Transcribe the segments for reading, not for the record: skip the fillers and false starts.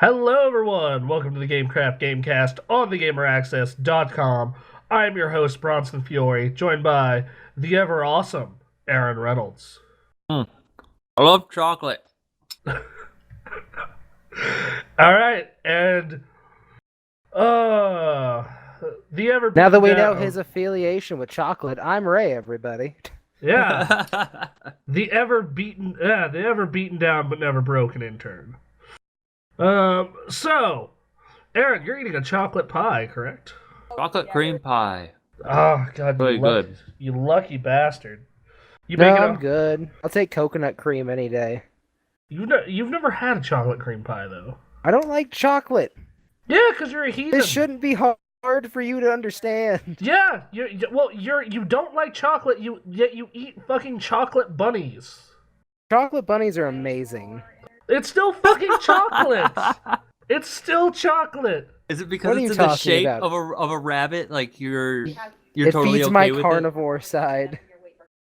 Hello, everyone. Welcome to the GameKraft GameKast on the GamerAccess.com. I am your host, Bronson Fiore, joined by the ever awesome Aaron Reynolds. I love chocolate. All right, and the ever Now that beaten we know down, his affiliation with chocolate, I'm Ray, everybody. yeah, the ever beaten down but never broken intern. So Aaron, you're eating a chocolate pie, correct? Chocolate cream pie. Oh God, Really good. you lucky bastard. You No, make it I'm a, good. I'll take coconut cream any day. you've never had a chocolate cream pie though. I don't like chocolate. Yeah, because you're a heathen. This shouldn't be hard for you to understand. Yeah, you don't like chocolate. Yet you eat fucking chocolate bunnies. Chocolate bunnies are amazing. It's still fucking chocolate. It's still chocolate. Is it because What are it's you in the talking shape about? of a rabbit? Like you're It totally feeds okay my with carnivore side. it?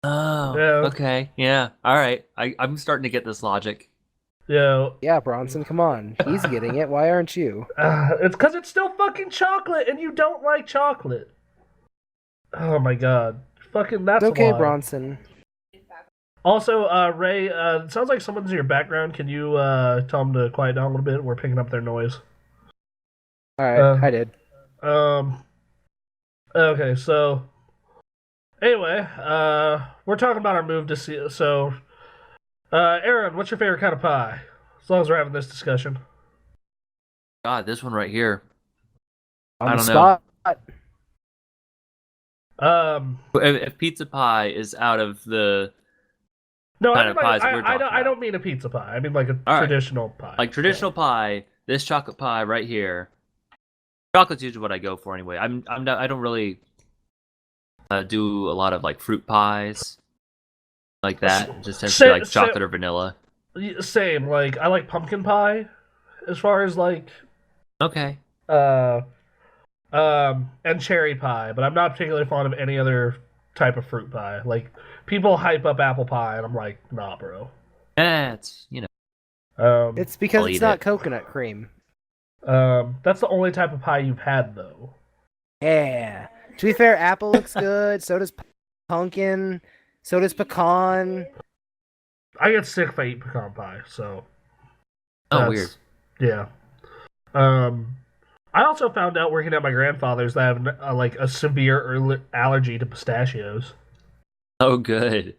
Oh, Yeah. okay, yeah, all right. I'm starting to get this logic. Yeah, Bronson, come on. He's getting it. Why aren't you? It's because it's still fucking chocolate, and you don't like chocolate. Oh my god, fucking that's It's okay, why. Bronson. Also, Ray, it sounds like someone's in your background. Can you tell them to quiet down a little bit? We're picking up their noise. Alright, I did. Okay, so anyway, we're talking about our move to see. So, Aaron, what's your favorite kind of pie? As long as we're having this discussion. God, this one right here. On I the don't know. spot. If pizza pie is out of the No, kind I of mean, pies like, that we're I talking don't about. mean a pizza pie. I mean like a All right. traditional pie. Like traditional pie, this chocolate pie right here. Chocolate's usually what I go for anyway. I don't really do a lot of like fruit pies like that. It just tends to be like chocolate or vanilla. Same. Like I like pumpkin pie, as far as like Okay. uh and cherry pie, but I'm not particularly fond of any other type of fruit pie. Like people hype up apple pie, and I'm like, nah, bro. It's It's I'll because eat it's not it. coconut cream. That's the only type of pie you've had, though. Yeah. To be fair, apple looks good. So does pumpkin. So does pecan. I get sick if I eat pecan pie, so. Oh, weird. Yeah. I also found out working at my grandfather's that I have like a severe allergy to pistachios. Oh, good.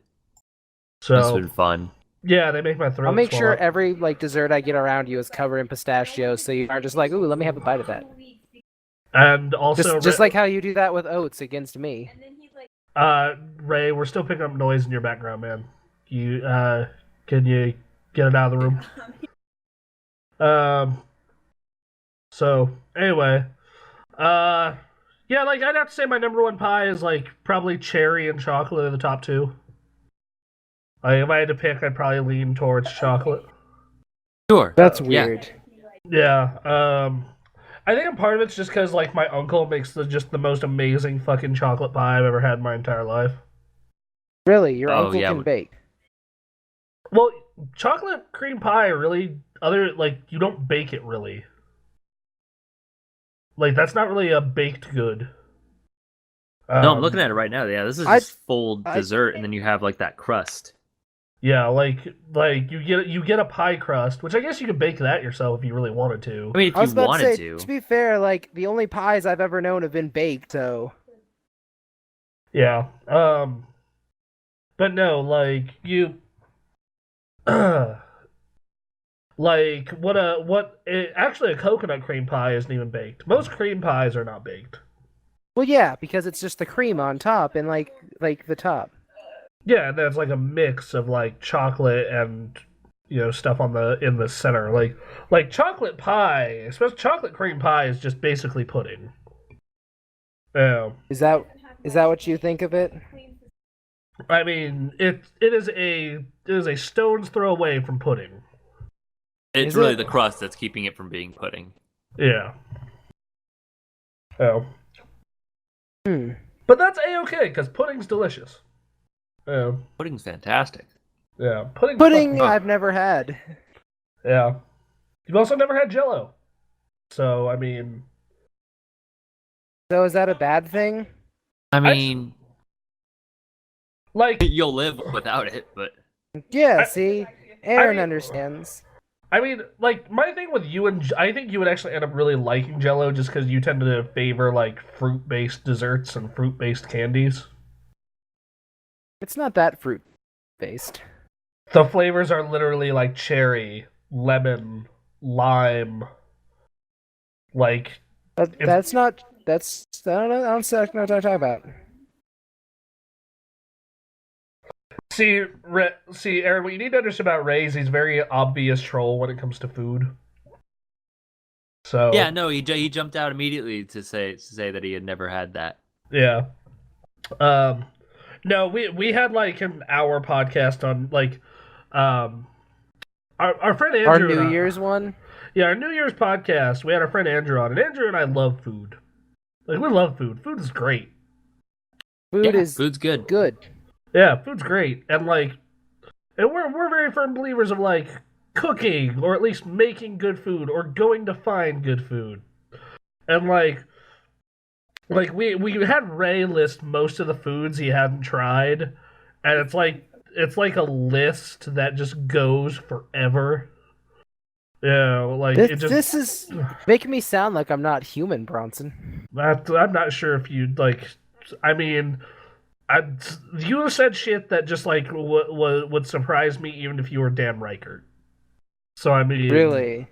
So That's been fun. yeah, they make my throat. I'll make swell sure up. every dessert I get around you is covered in pistachios, so you aren't just like, ooh, let me have a bite of that. And also, Just like how you do that with oats against me. Ray, we're still picking up noise in your background, man. Can you get it out of the room? So anyway, yeah, like I'd have to say my number one pie is like probably cherry and chocolate are the top two. Like if I had to pick, I'd probably lean towards chocolate. Sure. That's Yeah. weird. Yeah. I think a part of it's just because like my uncle makes just the most amazing fucking chocolate pie I've ever had in my entire life. Really, your Oh, uncle yeah. can bake. Well, chocolate cream pie really you don't bake it really. Like that's not really a baked good. No, I'm looking at it right now. Yeah, this is I- just full dessert, and then you have like that crust. Yeah, like you get a pie crust, which I guess you could bake that yourself if you really wanted to. I mean, if I was you about wanted to say, to. to be fair, like, the only pies I've ever known have been baked, so... Yeah. But no, like you like actually a coconut cream pie isn't even baked. Most cream pies are not baked. Well, yeah, because it's just the cream on top and, like the top. Yeah, and that's like a mix of like chocolate and stuff in the center. Like chocolate pie, especially chocolate cream pie is just basically pudding. Yeah. Is that what you think of it? I mean, it is a stone's throw away from pudding. It's Is really it? the crust that's keeping it from being pudding. Yeah. Oh. Hmm. But that's a-okay, because pudding's delicious. Yeah. Pudding's fantastic. Yeah. Pudding's Pudding fucking- I've never had. Yeah. You've also never had Jello. So, I mean, So is that a bad thing? I mean, like, you'll live without it, but Yeah, I, see? I Aaron mean, understands. I mean, like, my thing with you and I think you would actually end up really liking Jello just because you tend to favor like fruit-based desserts and fruit-based candies. It's not that fruit based. The flavors are literally like cherry, lemon, lime. Like, it's That's not. That's. I don't know. I don't know what I'm talking about. see, Aaron. What you need to understand about Ray is he's very obvious troll when it comes to food. So yeah, no, he jumped out immediately to say that he had never had that. yeah. Um, no, we had like an hour podcast on like, um, our friend Our Andrew. New and I, Year's one. yeah, our New Year's podcast. We had our friend Andrew on, and Andrew and I love food. Like we love food. Food is great. Food Yeah, is food's good. good. Yeah, food's great, and like, and we're very firm believers of like cooking or at least making good food or going to find good food, and like we had Ray list most of the foods he hadn't tried, and it's like a list that just goes forever. Yeah, like This it just. this is making me sound like I'm not human, Bronson. I'm not sure if you'd like. I mean, you said shit that just like would surprise me even if you were Dan Reichert. So I mean, Really?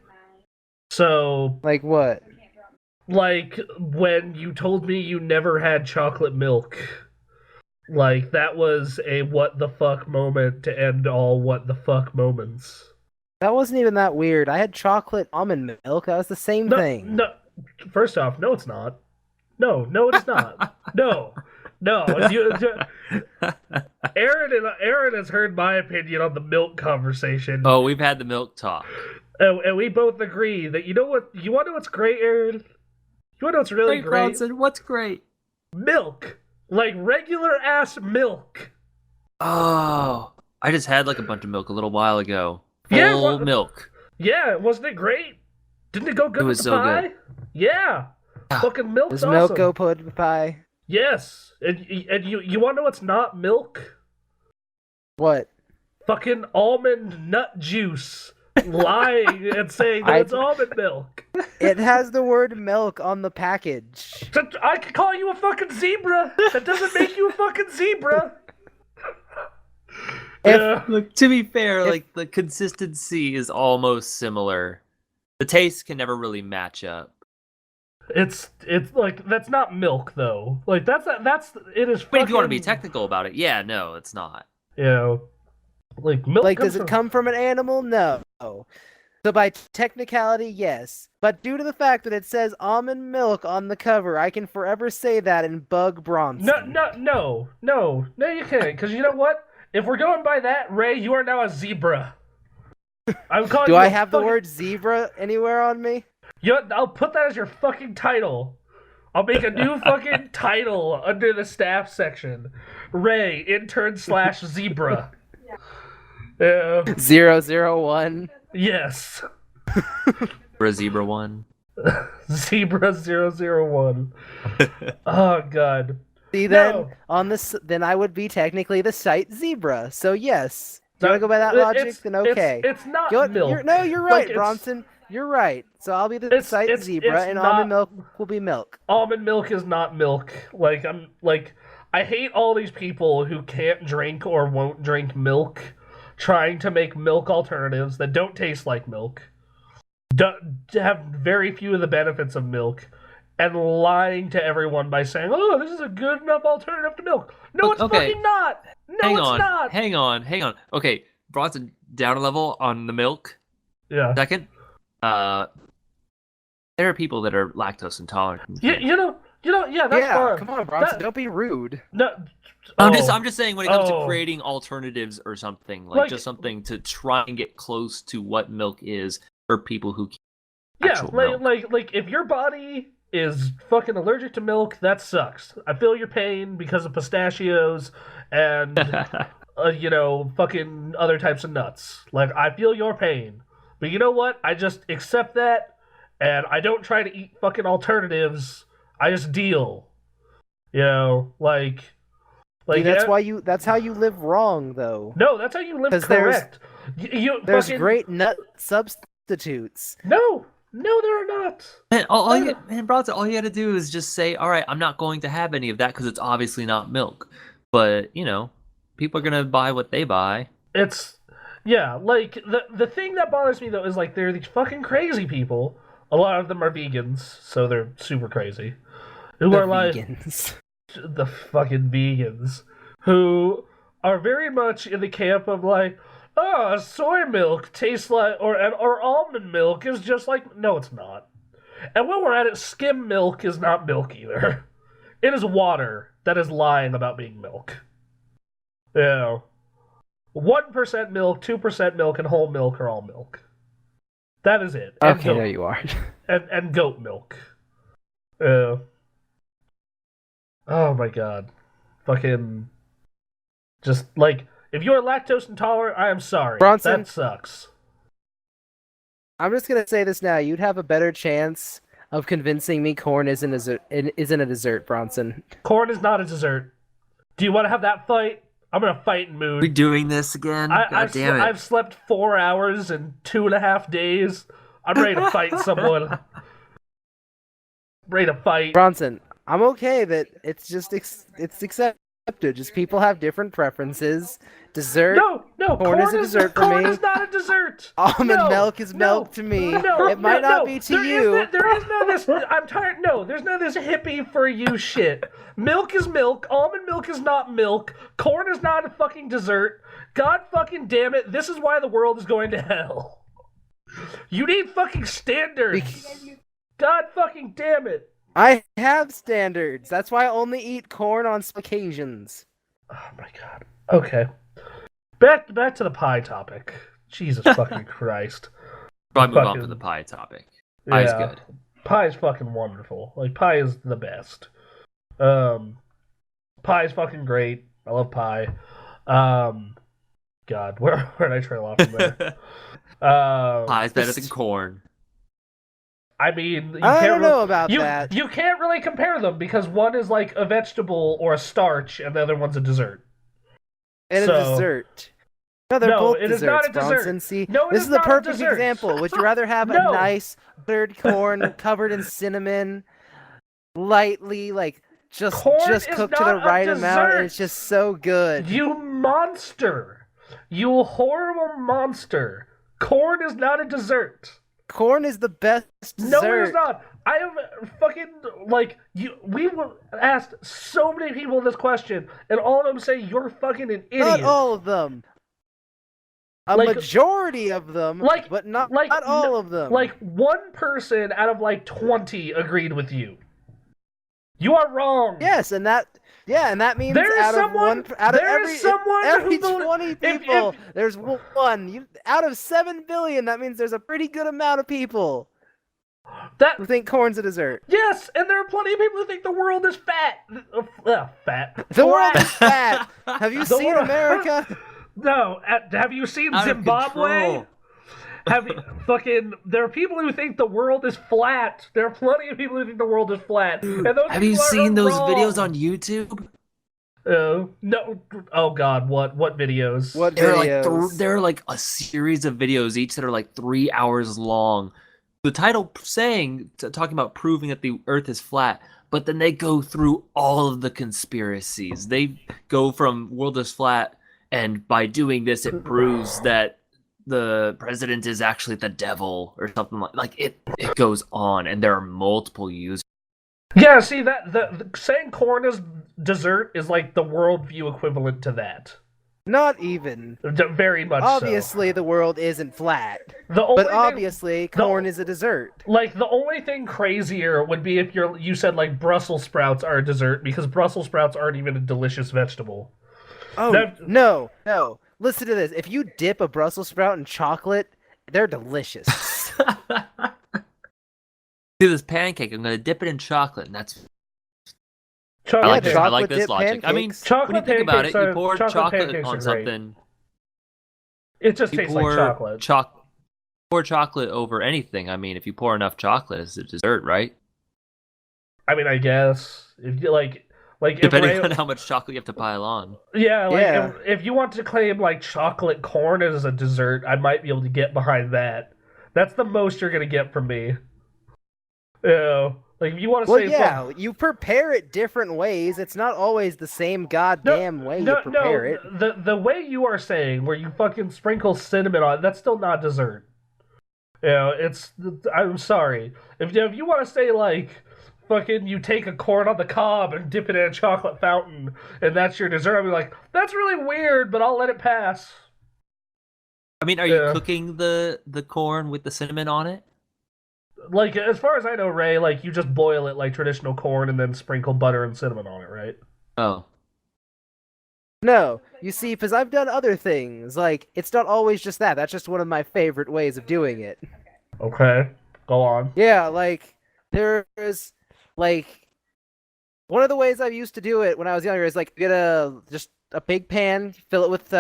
so Like what? like when you told me you never had chocolate milk, like that was a what the fuck moment to end all what the fuck moments. That wasn't even that weird. I had chocolate almond milk. That was the same No, thing. no. First off, no, it's not. No, it is not. No, no. Aaron has heard my opinion on the milk conversation. Oh, we've had the milk talk. And we both agree that you know what you want to know what's great, Aaron? You want to know what's really Hey, great? Bronson, what's great? Milk. Like regular ass milk. Oh, I just had like a bunch of milk a little while ago. Yeah, Full milk. Yeah, wasn't it great? Didn't it go good It was with the so pie? good. Yeah. Fucking milk's Does awesome. milk go put with pie? Yes. And you want to know what's not milk? What? Fucking almond nut juice. Lying and saying that it's almond milk. It has the word milk on the package. I could call you a fucking zebra. That doesn't make you a fucking zebra. Yeah. Look, to be fair, like the consistency is almost similar. The taste can never really match up. It's like that's not milk though. Like that's it is. But if you want to be fucking- technical about it, yeah, no, it's not. you know, like milk. Like, comes does it from- come from an animal? No. So by technicality, yes. But due to the fact that it says almond milk on the cover, I can forever say that and bug Bronson. No, you can't. Because you know what? If we're going by that, Ray, you are now a zebra. I'm calling. Do you I a have the fucking- word zebra anywhere on me? I'll put that as your fucking title. I'll make a new fucking title under the staff section. Ray, intern / zebra. Yeah. 001. Yes. For a zebra one. Zebra 001. Oh god. See, then No. on this, then I would be technically the site zebra. So yes. Do you want to go by that logic? Then okay. It's not You're milk. you're right, Like, Bronson. You're right. So I'll be the It's- site it's- zebra, it's and not- almond milk will be milk. Almond milk is not milk. Like I hate all these people who can't drink or won't drink milk, trying to make milk alternatives that don't taste like milk, have very few of the benefits of milk, and lying to everyone by saying, "Oh, this is a good enough alternative to milk." No, it's Okay. fucking not. No, hang it's on, not. hang on. Okay, Bronson, down a level on the milk. Yeah. Second, there are people that are lactose intolerant. Yeah, yeah, that's Yeah, fine. come on, Bronson. That- Don't be rude. No, I'm oh. just saying when it comes Oh. to creating alternatives or something, Like- just something to try and get close to what milk is for people who can't Yeah, actual milk. like if your body is fucking allergic to milk, that sucks. I feel your pain because of pistachios and fucking other types of nuts. Like I feel your pain, But you know what? I just accept that, and I don't try to eat fucking alternatives. I just deal. You know, See, that's how you live wrong, though. no, that's how you live 'Cause correct. There's fucking great nut substitutes. no, there are not. Man, Bronson, all you got to do is just say, all right, I'm not going to have any of that because it's obviously not milk. But people are gonna buy what they buy. It's like the thing that bothers me though is like there are these fucking crazy people. A lot of them are vegans, so they're super crazy. Who are like vegans. the fucking vegans who are very much in the camp of like, oh, soy milk tastes like, or almond milk is just like, no, it's not. And when we're at it, skim milk is not milk either. It is water that is lying about being milk. 1% milk, 2% milk, and whole milk are all milk. That is it. And Okay, there you are. and goat milk. Oh my god. Fucking. Just, like, if you're lactose intolerant, I am sorry. Bronson. That sucks. I'm just gonna say this now. You'd have a better chance of convincing me corn isn't a dessert, Bronson. Corn is not a dessert. Do you want to have that fight? I'm in a fighting mood. We doing this again? God damn it. I've slept 4 hours in 2.5 days. I'm ready to fight someone. Ready to fight. Bronson, I'm okay that it's just it's accepted. Just people have different preferences. Dessert. No, corn is a dessert for corn me. is not a dessert. Almond milk is milk to me. It might not be to you. There is no this. I'm tired. No, there's no this hippie for you shit. Milk is milk. Almond milk is not milk. Corn is not a fucking dessert. God fucking damn it. This is why the world is going to hell. You need fucking standards. God fucking damn it. I have standards. That's why I only eat corn on some occasions. Oh my god. Okay. Back to the pie topic. Jesus fucking Christ. Probably move on to the pie topic. Pie's good. Pie is fucking wonderful. Like, pie is the best. Pie is fucking great. I love pie. God, where did I trail off from there? Pie's better than corn. I mean, I don't know about that. You can't really compare them because one is like a vegetable or a starch, and the other one's a dessert. And a dessert. No, they're both it desserts, is not a dessert. Bronson. See, No, this is the not a perfect dessert. example. Would you rather have a No. nice buttered corn covered in cinnamon, lightly just Corn is cooked to not the a right amount, and dessert. it's just so good? You monster! You horrible monster! Corn is not a dessert. Corn is the best dessert. No, it is not. I have fucking we were asked so many people this question, and all of them say you're fucking an idiot. Not all of them. A majority of them, but not all of them. Like 1 person out of 20 agreed with you. You are wrong. Yes, and that means There is out someone- of there is someone every who 20 if- people, there's one. Out of 7 billion, that means there's a pretty good amount of people who think corn's a dessert. Yes, and there are plenty of people who think the world is fat. Fat. The world is fat. Have you seen world- America? No. Have you seen Out of Zimbabwe? control. There are people who think the world is flat. There are plenty of people who think the world is flat. And those Have you people are seen those wrong. videos on YouTube? No. Oh God, what videos? What They're videos? they're like a series of videos each that are like 3 hours long. The title talking about proving that the Earth is flat, but then they go through all of the conspiracies. They go from world is flat, and by doing this, it proves that the president is actually the devil or something like it. It goes on, and there are multiple users. Yeah, see that the saying corn is dessert is like the worldview equivalent to that. Not even. Very much. Obviously, the world isn't flat. But Obviously, corn is a dessert. Like, the only thing crazier would be if you said, Brussels sprouts are a dessert, because Brussels sprouts aren't even a delicious vegetable. Oh, no. Listen to this. If you dip a Brussels sprout in chocolate, they're delicious. Do this pancake. I'm gonna dip it in chocolate, and that's. Chocolate I like this dip logic. I mean, pancakes. Chocolate when you think about it, pancakes you pour chocolate chocolate pancakes on are great. something. It just You tastes like pour chocolate. pour chocolate over anything. I mean, if you pour enough chocolate, it's a dessert, right? I mean, I guess if you like if Depending Ray, on how much chocolate you have to pile on. yeah, like Yeah. if you want to claim like chocolate corn as a dessert, I might be able to get behind that. That's the most you're gonna get from me. You know, like if you want to Well, say yeah, you prepare it different ways. It's not always the same goddamn way you prepare it. the way you are saying, where you fucking sprinkle cinnamon on it, that's still not dessert. You know, it's. I'm sorry. If you want to say like, fucking, you take a corn on the cob and dip it in a chocolate fountain, and that's your dessert, I'll be like, that's really weird, but I'll let it pass. I mean, are you cooking the corn with the cinnamon on it? Like, as far as I know, Ray, like you just boil it like traditional corn and then sprinkle butter and cinnamon on it, right? Oh. No, you see, because I've done other things. Like, it's not always just that. That's just one of my favorite ways of doing it. Okay, go on. Yeah, like, there's, like, one of the ways I used to do it when I was younger is, like, get just a big pan, fill it with,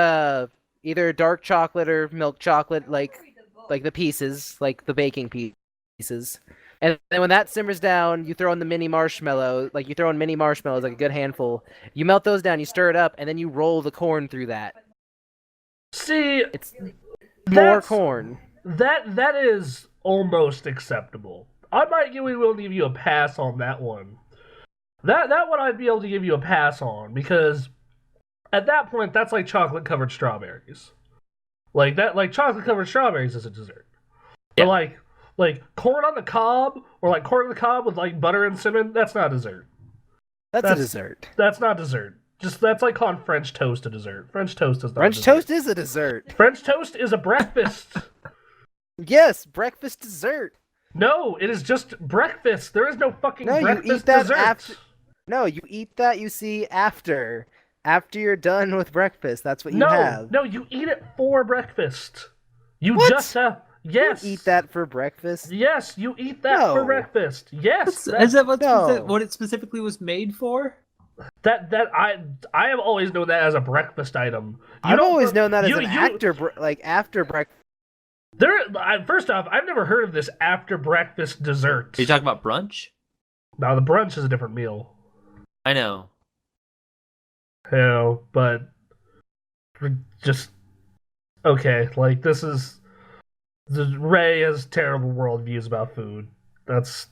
either dark chocolate or milk chocolate, like the pieces, like the baking pieces. And then when that simmers down, you throw in the mini marshmallow, like you throw in mini marshmallows, like a good handful. You melt those down, you stir it up, and then you roll the corn through that. See, It's more corn. That is almost acceptable. I might be willing to give you a pass on that one. That one I'd be able to give you a pass on, because at that point that's like chocolate covered strawberries. Like chocolate covered strawberries is a dessert. Yeah. But like corn on the cob, or like corn on the cob with like butter and cinnamon, that's not dessert. That's a dessert. That's not dessert. That's like calling French toast a dessert. French toast is not French a dessert. toast is a dessert. French toast is a breakfast. Yes, breakfast dessert. No, it is just breakfast. There is no fucking No, breakfast you eat that dessert. after. No, you eat that. You see after you're done with breakfast. That's what you have. No, you eat it for breakfast. You What? just have. Yes. You eat that for breakfast. Yes, you eat that for No. breakfast. Yes. Is that No. what it specifically was made for? That I have always known that as a breakfast item. I've always known that as an after breakfast. First off, I've never heard of this after breakfast dessert. Are you talking about brunch? Now the brunch is a different meal. I know. You know, but just okay. Like Ray has terrible worldviews about food. That's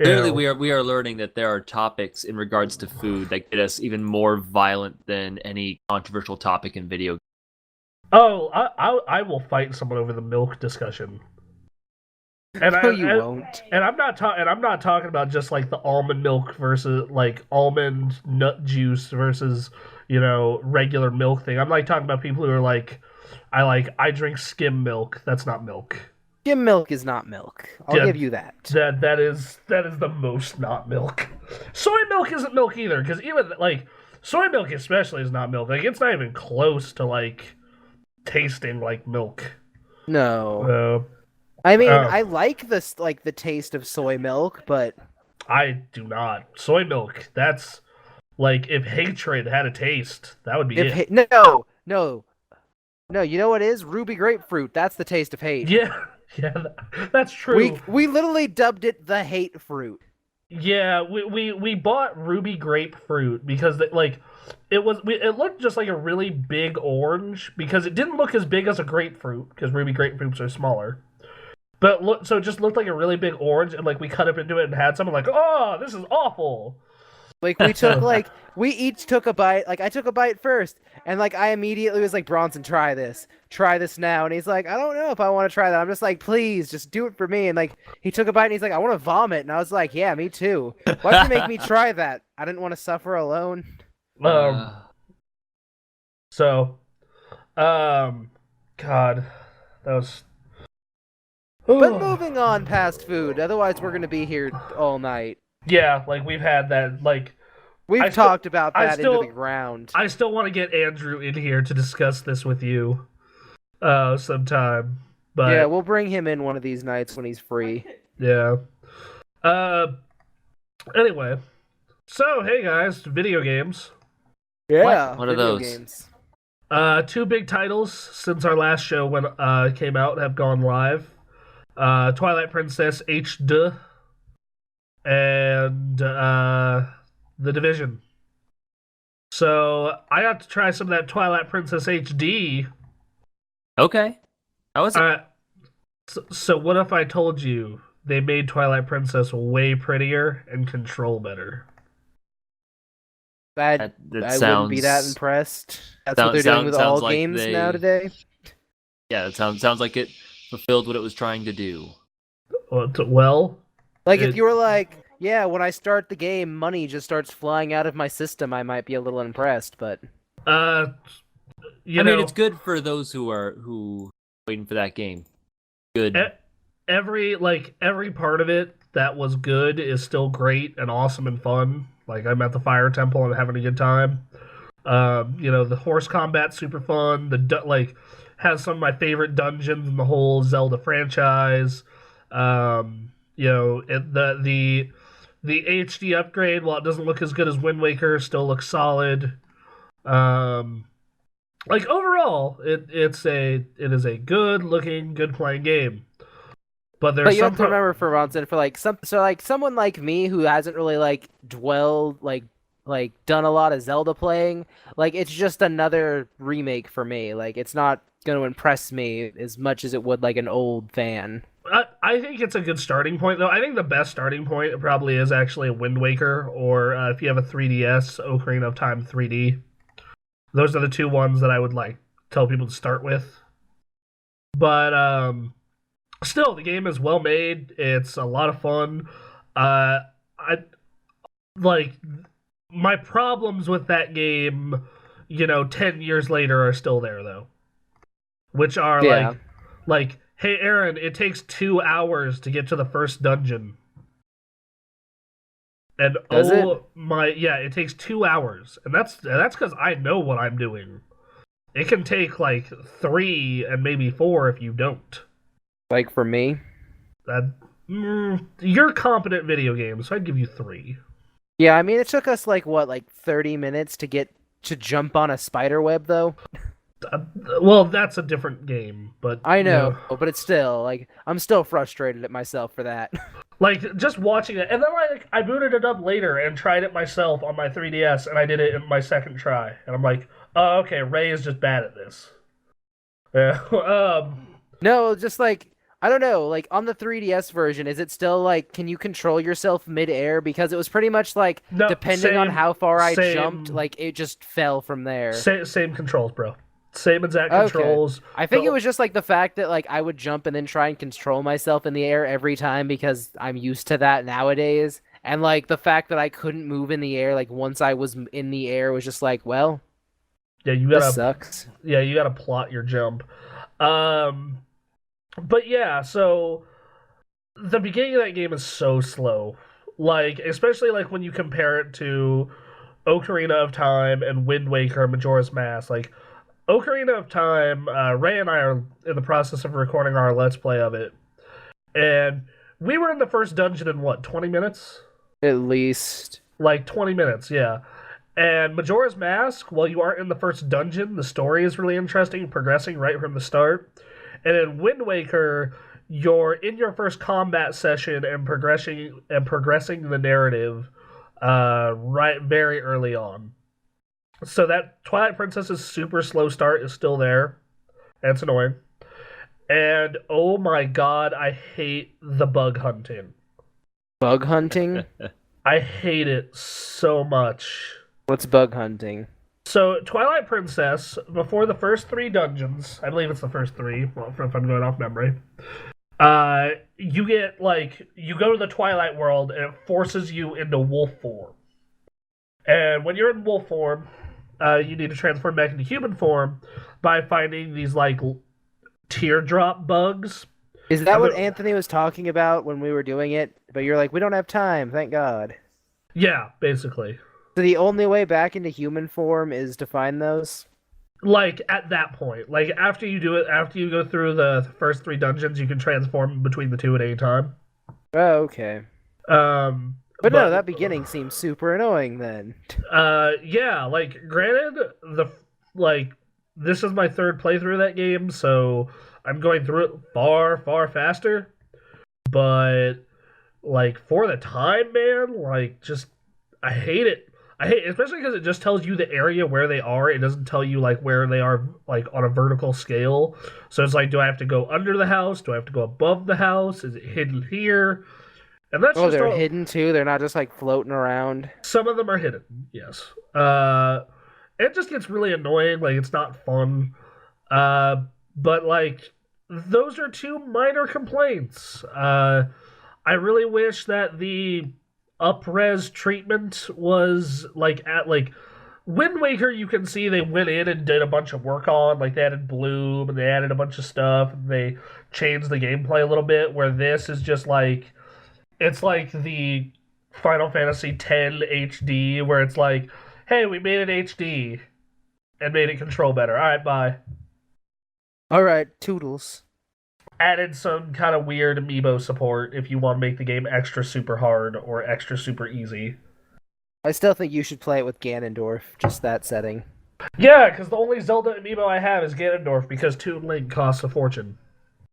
Clearly, we are learning that there are topics in regards to food that get us even more violent than any controversial topic in video games. Oh, I will fight someone over the milk discussion. And No, you won't. And I'm not talking about just like the almond milk versus like almond nut juice versus, you know, regular milk thing. I'm like talking about people who are like, I drink skim milk. That's not milk. Skim milk is not milk. I'll give you that. That is the most not milk. Soy milk isn't milk either, because even like soy milk especially is not milk. Like it's not even close to like tasting like milk. No. I mean, I like the taste of soy milk, but I do not. Soy milk, that's like if hatred had a taste, that would be it. No, you know what is? Ruby grapefruit. That's the taste of hate. Yeah, that's true. We literally dubbed it the hate fruit. Yeah, we bought ruby grapefruit because it looked just like a really big orange, because it didn't look as big as a grapefruit, because ruby grapefruits are smaller. But so it just looked like a really big orange, and like we cut up into it and had some, and like, oh, this is awful. Like we each took a bite. Like I took a bite first, and like I immediately was like, Bronson, try this now. And he's like, I don't know if I want to try that. I'm just like, please, just do it for me. And like he took a bite and he's like, I want to vomit. And I was like, yeah, me too. Why'd you make me try that? I didn't want to suffer alone. God, that was. But moving on past food, otherwise we're gonna be here all night. Yeah, like we've had that. Like we've talked about that into the ground. I still want to get Andrew in here to discuss this with you, sometime. But yeah, we'll bring him in one of these nights when he's free. Yeah. Anyway, so hey guys, video games. Yeah. What are those? Games. Two big titles since our last show when came out have gone live. Twilight Princess HD and The Division. So I got to try some of that Twilight Princess HD. Okay. How was it? So what if I told you they made Twilight Princess way prettier and control better? That I wouldn't be that impressed. That's what they're doing with all like games now today. Yeah, it sounds like it fulfilled what it was trying to do. Well, Like if you were like, yeah, when I start the game, money just starts flying out of my system, I might be a little impressed, but I mean, it's good for those who waiting for that game. Good. Every part of it that was good is still great and awesome and fun. Like I'm at the Fire Temple and having a good time. The horse combat's super fun. Has some of my favorite dungeons in the whole Zelda franchise. The HD upgrade, while it doesn't look as good as Wind Waker, still looks solid. Overall, it is a good looking, good playing game. But you have to remember, for Bronson, for someone like me who hasn't really dwelled done a lot of Zelda playing, it's just another remake for me. It's not going to impress me as much as it would an old fan. I think it's a good starting point, though. I think the best starting point probably is actually a Wind Waker, or if you have a 3DS, Ocarina of Time 3D. Those are the two ones that I would tell people to start with. But still, the game is well made. It's a lot of fun. I my problems with that game, 10 years later are still there though. Which are hey Aaron, it takes 2 hours to get to the first dungeon. And it takes 2 hours. And that's because I know what I'm doing. It can take 3 and maybe 4 if you don't. For me? You're competent video games, so I'd give you 3. Yeah, I mean, it took us 30 minutes to jump on a spider web, though. Well, that's a different game, but I know, but it's still I'm still frustrated at myself for that. Just watching it, and then I booted it up later and tried it myself on my 3DS, and I did it in my second try, and I'm like, oh, okay, Ray is just bad at this. Yeah. No, just I don't know, on the 3DS version, is it still can you control yourself mid-air? Because it was pretty much depending on how far I jumped, it just fell from there. Same controls, bro. Same exact controls. Okay. I think it was just the fact that I would jump and then try and control myself in the air every time because I'm used to that nowadays. And the fact that I couldn't move in the air once I was in the air was just well, yeah, this sucks. Yeah, you gotta plot your jump. But yeah, so the beginning of that game is so slow. Especially when you compare it to Ocarina of Time and Wind Waker and Majora's Mask. Ocarina of Time, Ray and I are in the process of recording our Let's Play of it. And we were in the first dungeon in 20 minutes? At least. 20 minutes, yeah. And Majora's Mask, while you aren't in the first dungeon, the story is really interesting, progressing right from the start. And in Wind Waker, you're in your first combat session and progressing the narrative very early on. So that Twilight Princess's super slow start is still there. And it's annoying. And oh my god, I hate the bug hunting. Bug hunting? I hate it so much. What's bug hunting? So, Twilight Princess, before the first 3 dungeons, I believe it's the first 3, if I'm going off memory, you get, you go to the Twilight World, and it forces you into wolf form. And when you're in wolf form, you need to transform back into human form by finding these, teardrop bugs. Is that what Anthony was talking about when we were doing it? But you're we don't have time, thank God. Yeah, basically. So the only way back into human form is to find those? At that point. After you do it, after you go through the first 3 dungeons, you can transform between the 2 at any time. Oh, okay. But no, that beginning seems super annoying then. Yeah, granted, this is my third playthrough of that game, so I'm going through it far, far faster. But like for the time, man, like just I hate it. I hate it, especially because it just tells you the area where they are. It doesn't tell you like where they are like on a vertical scale. So it's like, do I have to go under the house? Do I have to go above the house? Is it hidden here? And that's Oh, just they're all, hidden too. They're not just like floating around. some of them are hidden. Yes. It just gets really annoying. Like it's not fun. Uh, but like those are two minor complaints. I really wish that the up-res treatment was like at like Wind Waker. You can see they went in and did a bunch of work on, like they added bloom and they added a bunch of stuff and they changed the gameplay a little bit. Where this is just like it's like the Final Fantasy X HD, where it's like, hey, we made it HD and made it control better. All right, bye. All right, toodles. Added some kind of weird amiibo support if you want to make the game extra super hard or extra super easy. I still think you should play it with Ganondorf, just that setting. Yeah, because the only Zelda amiibo I have is Ganondorf because Toon Link costs a fortune.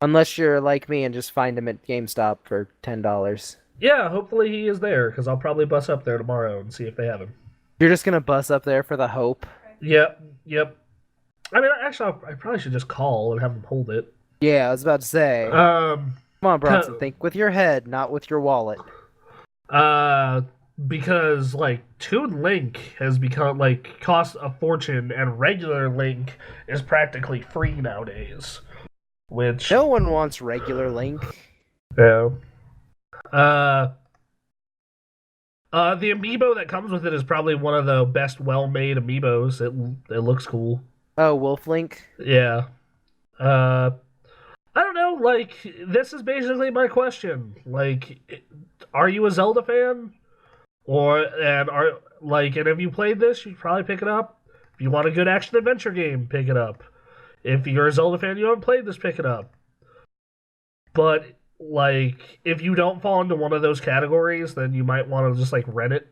Unless you're like me and just find him at GameStop for $10. Yeah, hopefully he is there because I'll probably bus up there tomorrow and see if they have him. You're just gonna bus up there for the hope. Yep, yep. I mean, actually, I probably should just call and have them hold it. Yeah, I was about to say. Come on, Bronson, think with your head, not with your wallet. Because like Toon Link has become like costs a fortune, and regular Link is practically free nowadays. Which No one wants regular Link. yeah. The amiibo that comes with it is probably one of the best well-made amiibos. It looks cool. Oh, Wolf Link? Yeah. I don't know. Like, this is basically my question. Like, are you a Zelda fan? And have you played this? You should probably pick it up. If you want a good action adventure game, pick it up. If you're a Zelda fan, you haven't played this, pick it up. But like, if you don't fall into one of those categories, then you might want to just like rent it.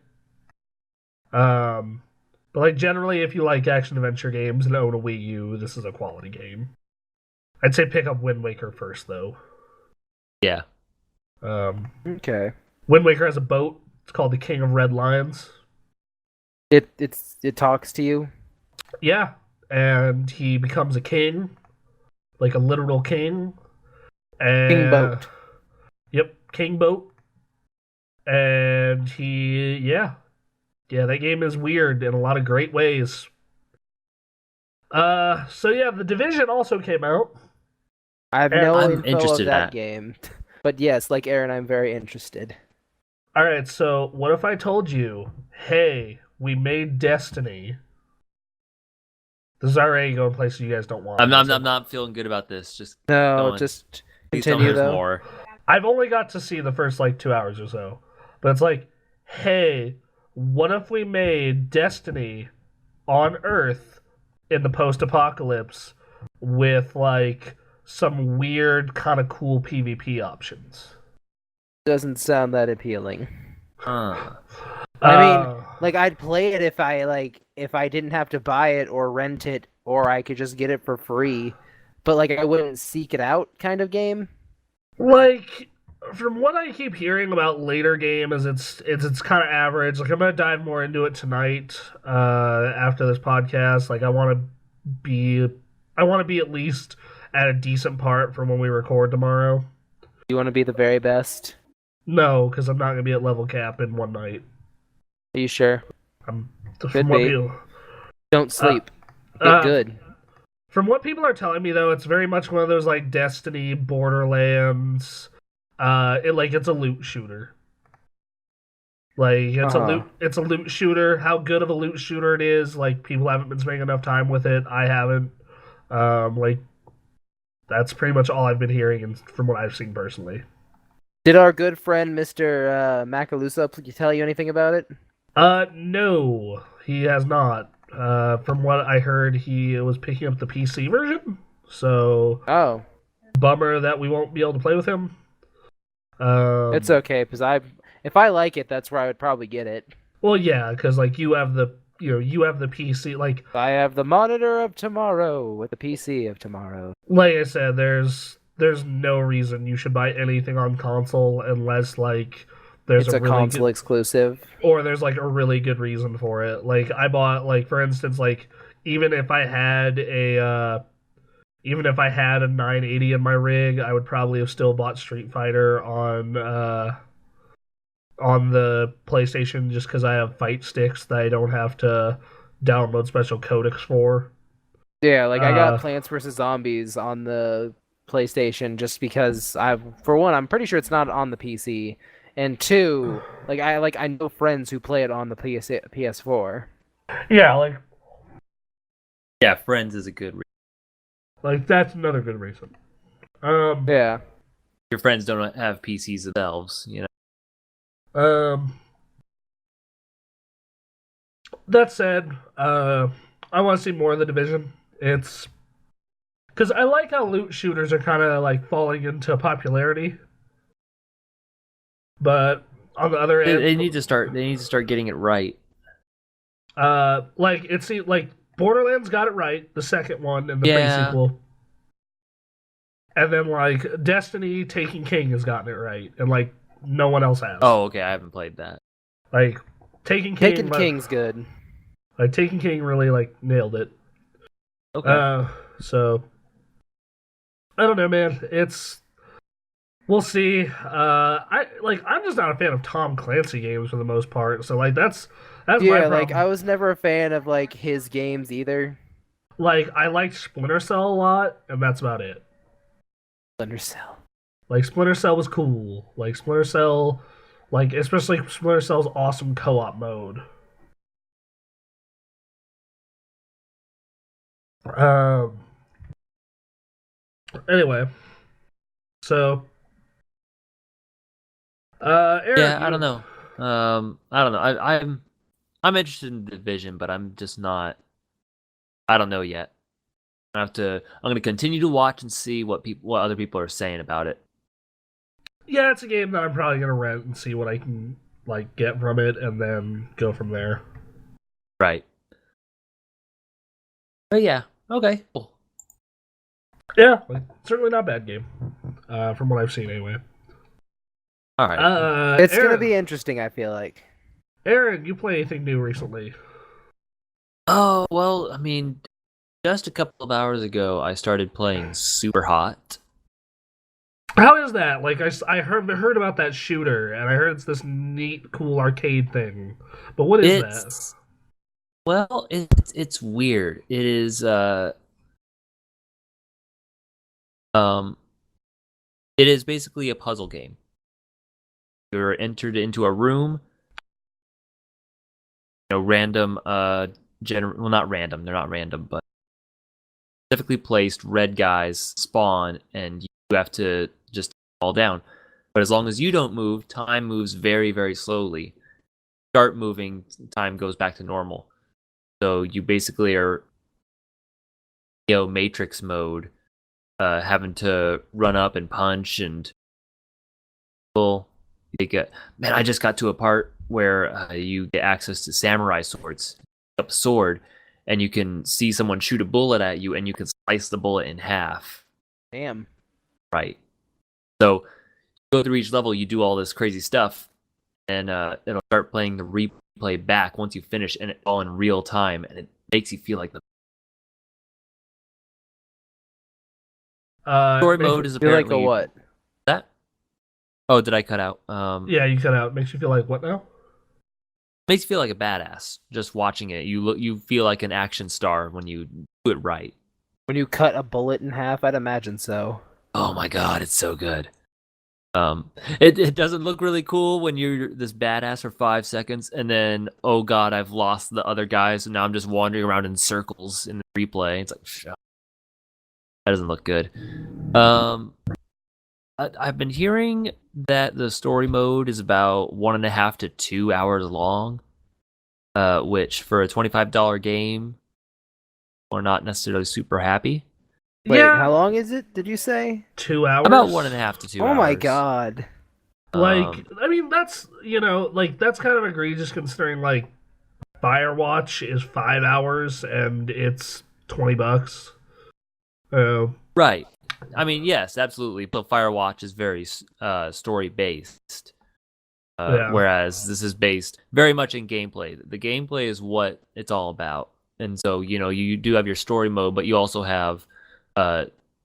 But like generally, if you like action adventure games and own a Wii U, this is a quality game. I'd say pick up Wind Waker first, though. Yeah. Okay. Wind Waker has a boat. It's called the King of Red Lions. It talks to you? Yeah, and he becomes a king, like a literal king. And, King Boat. Yep, King Boat. And yeah, that game is weird in a lot of great ways. So yeah, The Division also came out. I have And no I'm info interested of in that that. game. But yes, like Aaron, I'm very interested. All right, so what if I told you, hey, we made Destiny? This is already going places you guys don't want. I'm not feeling good about this. Just No, Going. just please tell me continue there's though. more. I've only got to see the first like 2 hours or so, but it's like, hey, what if we made Destiny on Earth in the post-apocalypse with like some weird kind of cool PvP options? Doesn't sound that appealing. Huh. I mean, like I'd play it if I didn't have to buy it or rent it, or I could just get it for free. But like I wouldn't seek it out kind of game. like from what I keep hearing about later game is it's kind of average. Like I'm gonna dive more into it tonight after this podcast. Like I want to be at least at a decent part from when we record tomorrow. You want to be the very best? No, because I'm not gonna be at level cap in one night. Are you sure? I'm Could from what be. people, Don't sleep. Get uh, good. from what people are telling me though, it's very much one of those like Destiny, Borderlands. It's a loot shooter. Like it's a loot shooter. How good of a loot shooter it is, like people haven't been spending enough time with it. I haven't. Like that's pretty much all I've been hearing and from what I've seen personally. Did our good friend Mr. Macalusa tell you anything about it? No, he has not. From what I heard, he was picking up the PC version. So Oh, bummer that we won't be able to play with him. it's okay because if I like it, that's where I would probably get it. Well, yeah, because like you have the you have the PC. I have the monitor of tomorrow with the PC of tomorrow. Like I said, there's no reason you should buy anything on console unless there's It's a really console good, exclusive. or there's a really good reason for it. Like I bought for instance even if I had even if I had a 980 in my rig, I would probably have still bought Street Fighter on the PlayStation just because I have fight sticks that I don't have to download special codecs for. Yeah, I got Plants vs Zombies on the PlayStation just because for one, I'm pretty sure it's not on the PC, and two, I know friends who play it on the PS4. Yeah, Yeah, Friends is a good. That's another good reason. Yeah. Your friends don't have PCs themselves, That said, I want to see more of the Division. It's because I like how loot shooters are kind of falling into popularity, but on the other end, They need to start. They need to start getting it right. it seems Borderlands got it right, the second one and the pre-sequel, and then Destiny Taken King has gotten it right, and no one else has. Oh, okay. I haven't played that. Taken King, King's good. Taken King really nailed it. Okay. So I don't know, man. We'll see. I'm just not a fan of Tom Clancy games for the most part. So that's my problem. I was never a fan of his games either. I liked Splinter Cell a lot, and that's about it. Splinter Cell. Splinter Cell was cool. Splinter Cell, especially Splinter Cell's awesome co-op mode. Anyway, so Eric, Yeah, I don't know. I don't know. I'm interested in Division, but I'm just not. I don't know yet. I'm gonna continue to watch and see what other people are saying about it. Yeah, it's a game that I'm probably gonna rent and see what I can get from it, and then go from there. Right. But yeah. Okay. Cool. Yeah, certainly not a bad game, from what I've seen anyway. All right. It's Aaron, gonna be interesting, I feel like. Aaron, you play anything new recently? Oh well, I mean, just a couple of hours ago, I started playing Super Hot. How is that? I heard about that shooter, and I heard it's this neat, cool arcade thing. But what is that? Well, it's weird. It is it is basically a puzzle game. You're entered into a room. Random well, not random. They're not random, but specifically placed red guys spawn, and you have to just fall down. But as long as you don't move, time moves very, very slowly. Start moving, time goes back to normal. So you basically are, Matrix mode, having to run up and punch and man, I just got to a part where you get access to samurai swords. Up a sword, and you can see someone shoot a bullet at you, and you can slice the bullet in half. Damn. Right. So you go through each level, you do all this crazy stuff, and it'll start playing the replay back once you finish, and it's all in real time, and it makes you feel like the story mode is apparently a what? that. Oh, did I cut out? Yeah, you cut out. Makes you feel like what now? Makes you feel like a badass just watching it. You feel like an action star when you do it right. When you cut a bullet in half, I'd imagine so. Oh my god, it's so good. It doesn't look really cool when you're this badass for 5 seconds, and then oh god, I've lost the other guys, and now I'm just wandering around in circles in the replay. It's like, shut. That doesn't look good. I've been hearing that the story mode is about 1.5 to 2 hours long, which for a $25 game, we're not necessarily super happy. Wait, yeah. How long is it? Did you say 2 hours? About 1.5 to 2 hours. Oh my god! I mean, that's that's kind of egregious considering Firewatch is 5 hours and it's $20. Oh, Right. I mean, yes, absolutely. But Firewatch is very story based, yeah. whereas this is based very much in gameplay. The gameplay is what it's all about, and so you do have your story mode, but you also have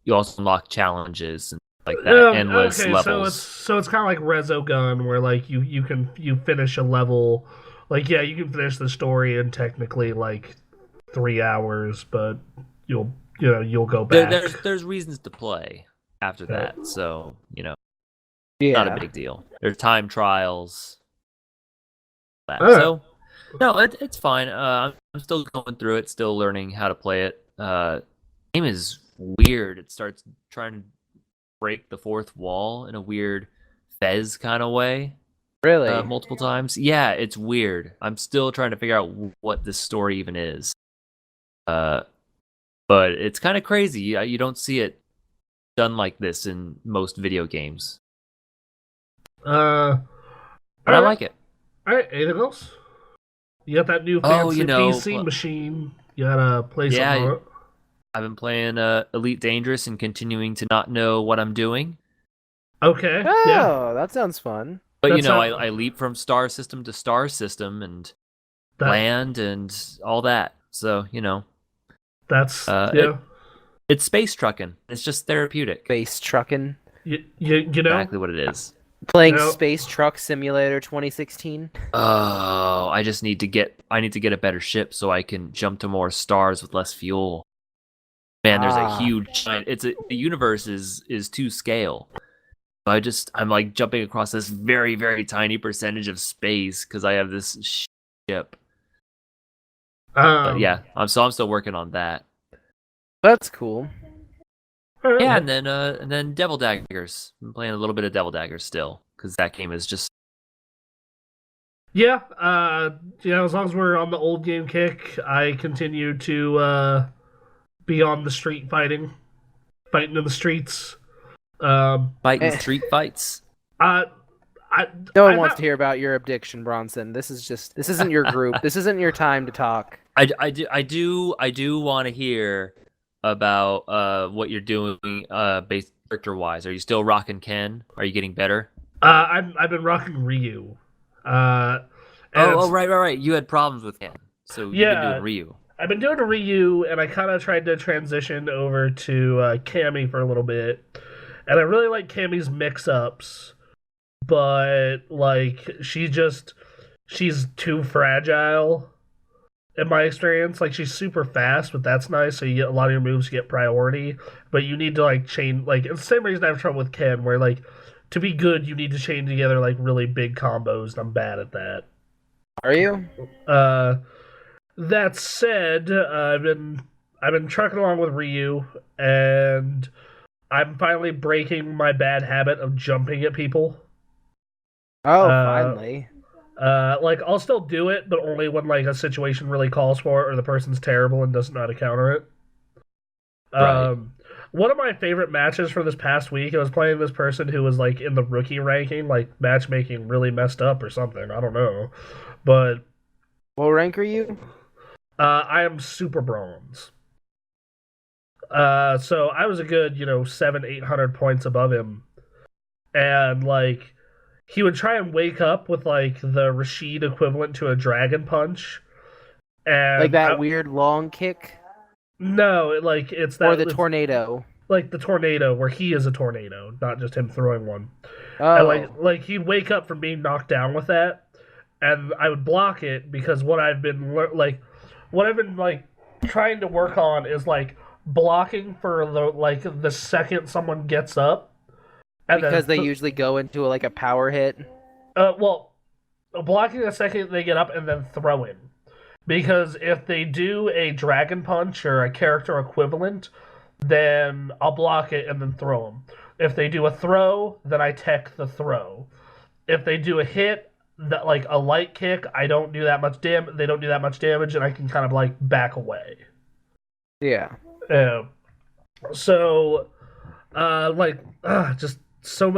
you also unlock challenges and like that, endless Okay, levels. so it's kind of like Resogun, where like you finish a level, like yeah, you can finish the story in technically like 3 hours, but you'll go back. There's reasons to play after Yeah. that, so Yeah. not a big deal. There's time trials. That. Alright. So no, it's fine. I'm still going through it, still learning how to play it. Game is weird. It starts trying to break the fourth wall in a weird Fez kind of way. Really? Multiple times. Yeah, it's weird. I'm still trying to figure out what this story even is. But it's kind of crazy. You don't see it done like this in most video games. But I like it. Alright, anything else? You got that new Oh, fancy PC machine. You gotta play something on it. I've been playing Elite Dangerous and continuing to not know what I'm doing. Okay. Oh, Yeah. that sounds fun. But That's I leap from star system to star system and land and all that. So That's it's space trucking. It's just therapeutic. Space trucking. you know Exactly what it is. Playing You know- Space Truck Simulator 2016. Oh, I need to get a better ship so I can jump to more stars with less fuel. Man, there's a huge the universe is to scale. So I'm like jumping across this very, very tiny percentage of space because I have this ship. But yeah, I'm still working on that. That's cool. Yeah, and then Devil Daggers. I'm playing a little bit of Devil Daggers still because that game is just Yeah, as long as we're on the old game kick, I continue to be on the street fighting in the streets. fighting street fights. No one wants to hear about your addiction, Bronson. This isn't your group. This isn't your time to talk. I do want to hear about what you're doing based character wise. Are you still rocking Ken? Are you getting better? I've been rocking Ryu. Right. You had problems with Ken, so you've been doing Ryu. I've been doing a Ryu, and I kind of tried to transition over to Cammy for a little bit, and I really like Cammy's mix-ups, but like she's too fragile. In my experience, like she's super fast, but that's nice. So you get a lot of your moves get priority, but you need to like chain like it's the same reason I have trouble with Ken, where like to be good you need to chain together like really big combos, and I'm bad at that. Are you? That said, I've been trucking along with Ryu, and I'm finally breaking my bad habit of jumping at people. Oh, finally. Like I'll still do it, but only when like a situation really calls for it, or the person's terrible and doesn't know how to counter it. Right. One of my favorite matches for this past week, I was playing this person who was like in the rookie ranking, like matchmaking really messed up or something. I don't know, but What rank are you? I am super bronze. So I was a good 700-800 points above him, and like he would try and wake up with like the Rashid equivalent to a dragon punch, and Like that weird long kick? No, it's that Or the tornado? like the tornado, where he is a tornado, not just him throwing one. Oh. And like he'd wake up from being knocked down with that, and I would block it because what I've been trying to work on is like blocking for the second someone gets up, and because then they usually go into like a power hit. Blocking the second they get up and then throwing. Because if they do a dragon punch or a character equivalent, then I'll block it and then throw them. If they do a throw, then I tech the throw. If they do a hit, that like a light kick, I don't do that much damage. They don't do that much damage, and I can kind of like back away. Yeah. So, just so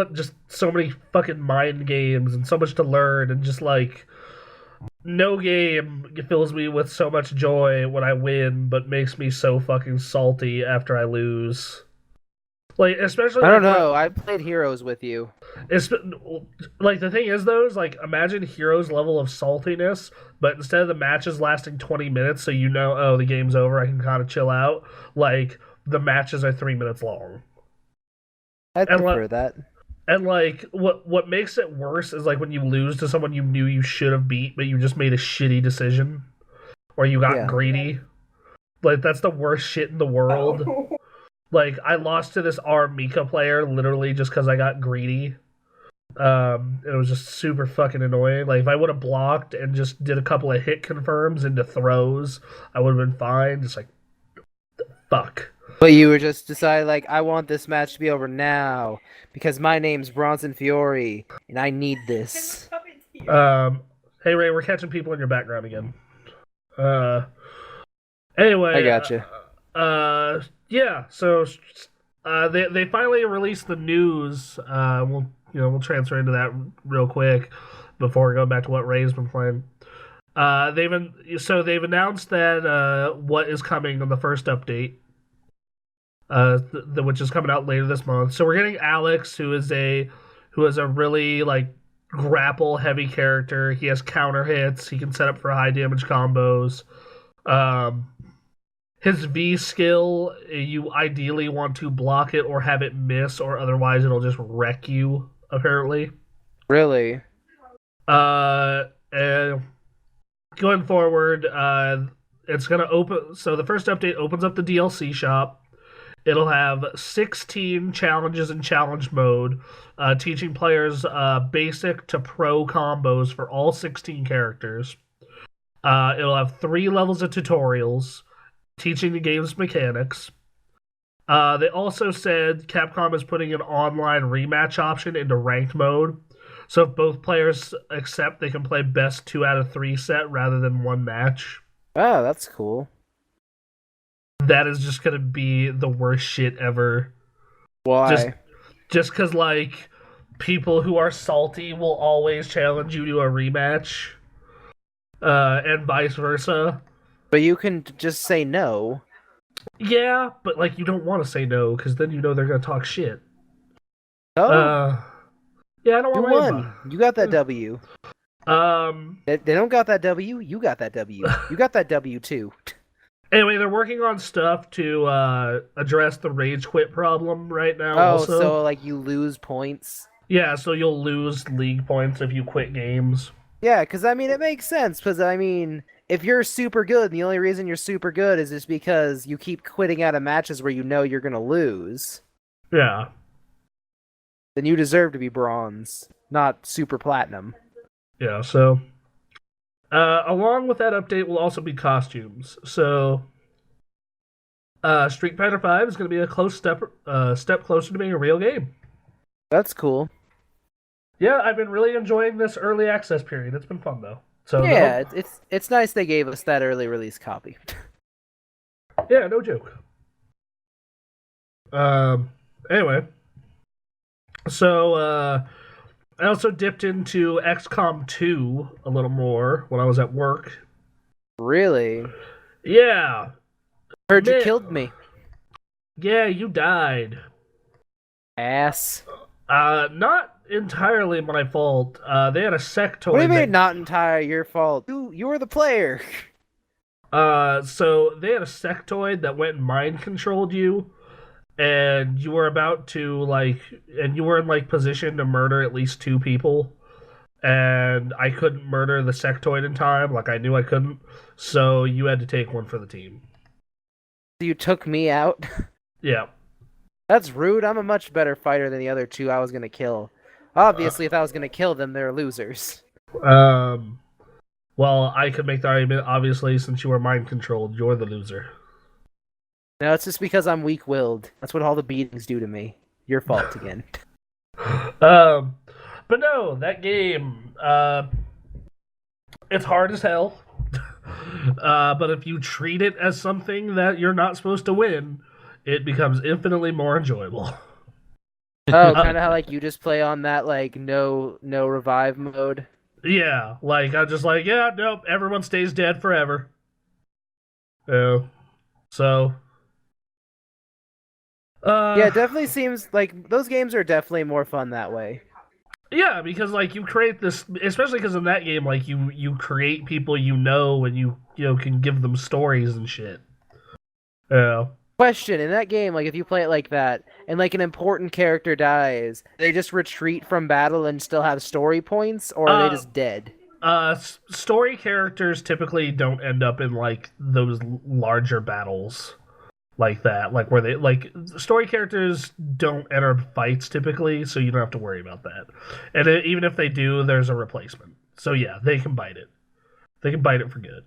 many fucking mind games and so much to learn, and just like no game fills me with so much joy when I win, but makes me so fucking salty after I lose. Like, especially I like don't know. I played Heroes with you. it's like the thing is though is like imagine Hero's level of saltiness, but instead of the matches lasting 20 minutes, so you know, oh, the game's over, I can kind of chill out. Like the matches are 3 minutes long, I'd and prefer that. and like what makes it worse is like when you lose to someone you knew you should have beat, but you just made a shitty decision or you got Yeah. greedy. Like that's the worst shit in the world. Like I lost to this R Mika player literally just because I got greedy. It was just super fucking annoying. Like if I would have blocked and just did a couple of hit confirms into throws, I would have been fine. Just like fuck. But you were just decided like I want this match to be over now because my name's Bronson Fiore and I need this. Hey Ray, we're catching people in your background again. Anyway, I gotcha. Yeah. So, they finally released the news. We'll transfer into that real quick before we go back to what Ray's been playing. They've announced that what is coming on the first update. Which is coming out later this month. So we're getting Alex, who is a really like grapple heavy character. He has counter hits. He can set up for high damage combos. His V skill, you ideally want to block it or have it miss, or otherwise it'll just wreck you. Apparently, Really? and going forward, it's gonna open. So the first update opens up the DLC shop. It'll have 16 challenges in challenge mode, teaching players basic to pro combos for all 16 characters. It'll have 3 levels of tutorials, teaching the game's mechanics. They also said Capcom is putting an online rematch option into ranked mode. So if both players accept, they can play best 2 out of 3 set rather than one match. Oh, that's cool. That is just going to be the worst shit ever. Why? Just because, like, people who are salty will always challenge you to a rematch, and vice versa. But you can just say no. Yeah, but, like, you don't want to say no, because then you know they're going to talk shit. Oh, Yeah, I don't you want to won. You got that W. They don't got that W. You got that W. You got that W too. Anyway, they're working on stuff to address the rage quit problem right now. Oh, also, so like you lose points. yeah, so you'll lose league points if you quit games. Yeah, because I mean it makes sense. Because I mean, if you're super good, and the only reason you're super good is just because you keep quitting out of matches where you know you're gonna lose, Yeah. then you deserve to be bronze, not super platinum. Yeah, so along with that update will also be costumes. So Street Fighter V is going to be a close step closer to being a real game. That's cool. Yeah, I've been really enjoying this early access period. It's been fun though. So Yeah, it's nice they gave us that early release copy. yeah, no joke. Anyway, so I also dipped into XCOM 2 a little more when I was at work. Really? Yeah. Heard you Man. killed me. Yeah, you died. Ass. Not entirely my fault. They had a sectoid. What do you mean that- not entirely your fault? You were the player. So they had a sectoid that went and mind controlled you, and you were about to and you were in position to murder at least 2 people, and I couldn't murder the sectoid in time. Like I knew I couldn't, so you had to take one for the team. You took me out. Yeah. That's rude. I'm a much better fighter than the other 2 I was gonna kill. Obviously, if I was gonna kill them, they're losers. Well, I could make the argument. Obviously, since you were mind controlled, you're the loser. No, it's just because I'm weak-willed. That's what all the beatings do to me. Your fault again. But no, that game, it's hard as hell. But if you treat it as something that you're not supposed to win, it becomes infinitely more enjoyable. Oh, kind of how like you just play on that like no revive mode. Yeah, like I'm just like, yeah, nope, everyone stays dead forever. Yeah. So, Yeah, uh, it definitely seems like those games are definitely more fun that way. yeah, because like you create this, especially because in that game, like you create people and you know can give them stories and shit. Yeah. Question, in that game, like if you play it like that and like an important character dies, they just retreat from battle and still have story points, or are they Uh, just dead? Story characters typically don't end up in like those larger battles like that, like where they like story characters don't enter fights typically, so you don't have to worry about that. And even if they do, there's a replacement. So yeah, they can bite it. They can bite it for good.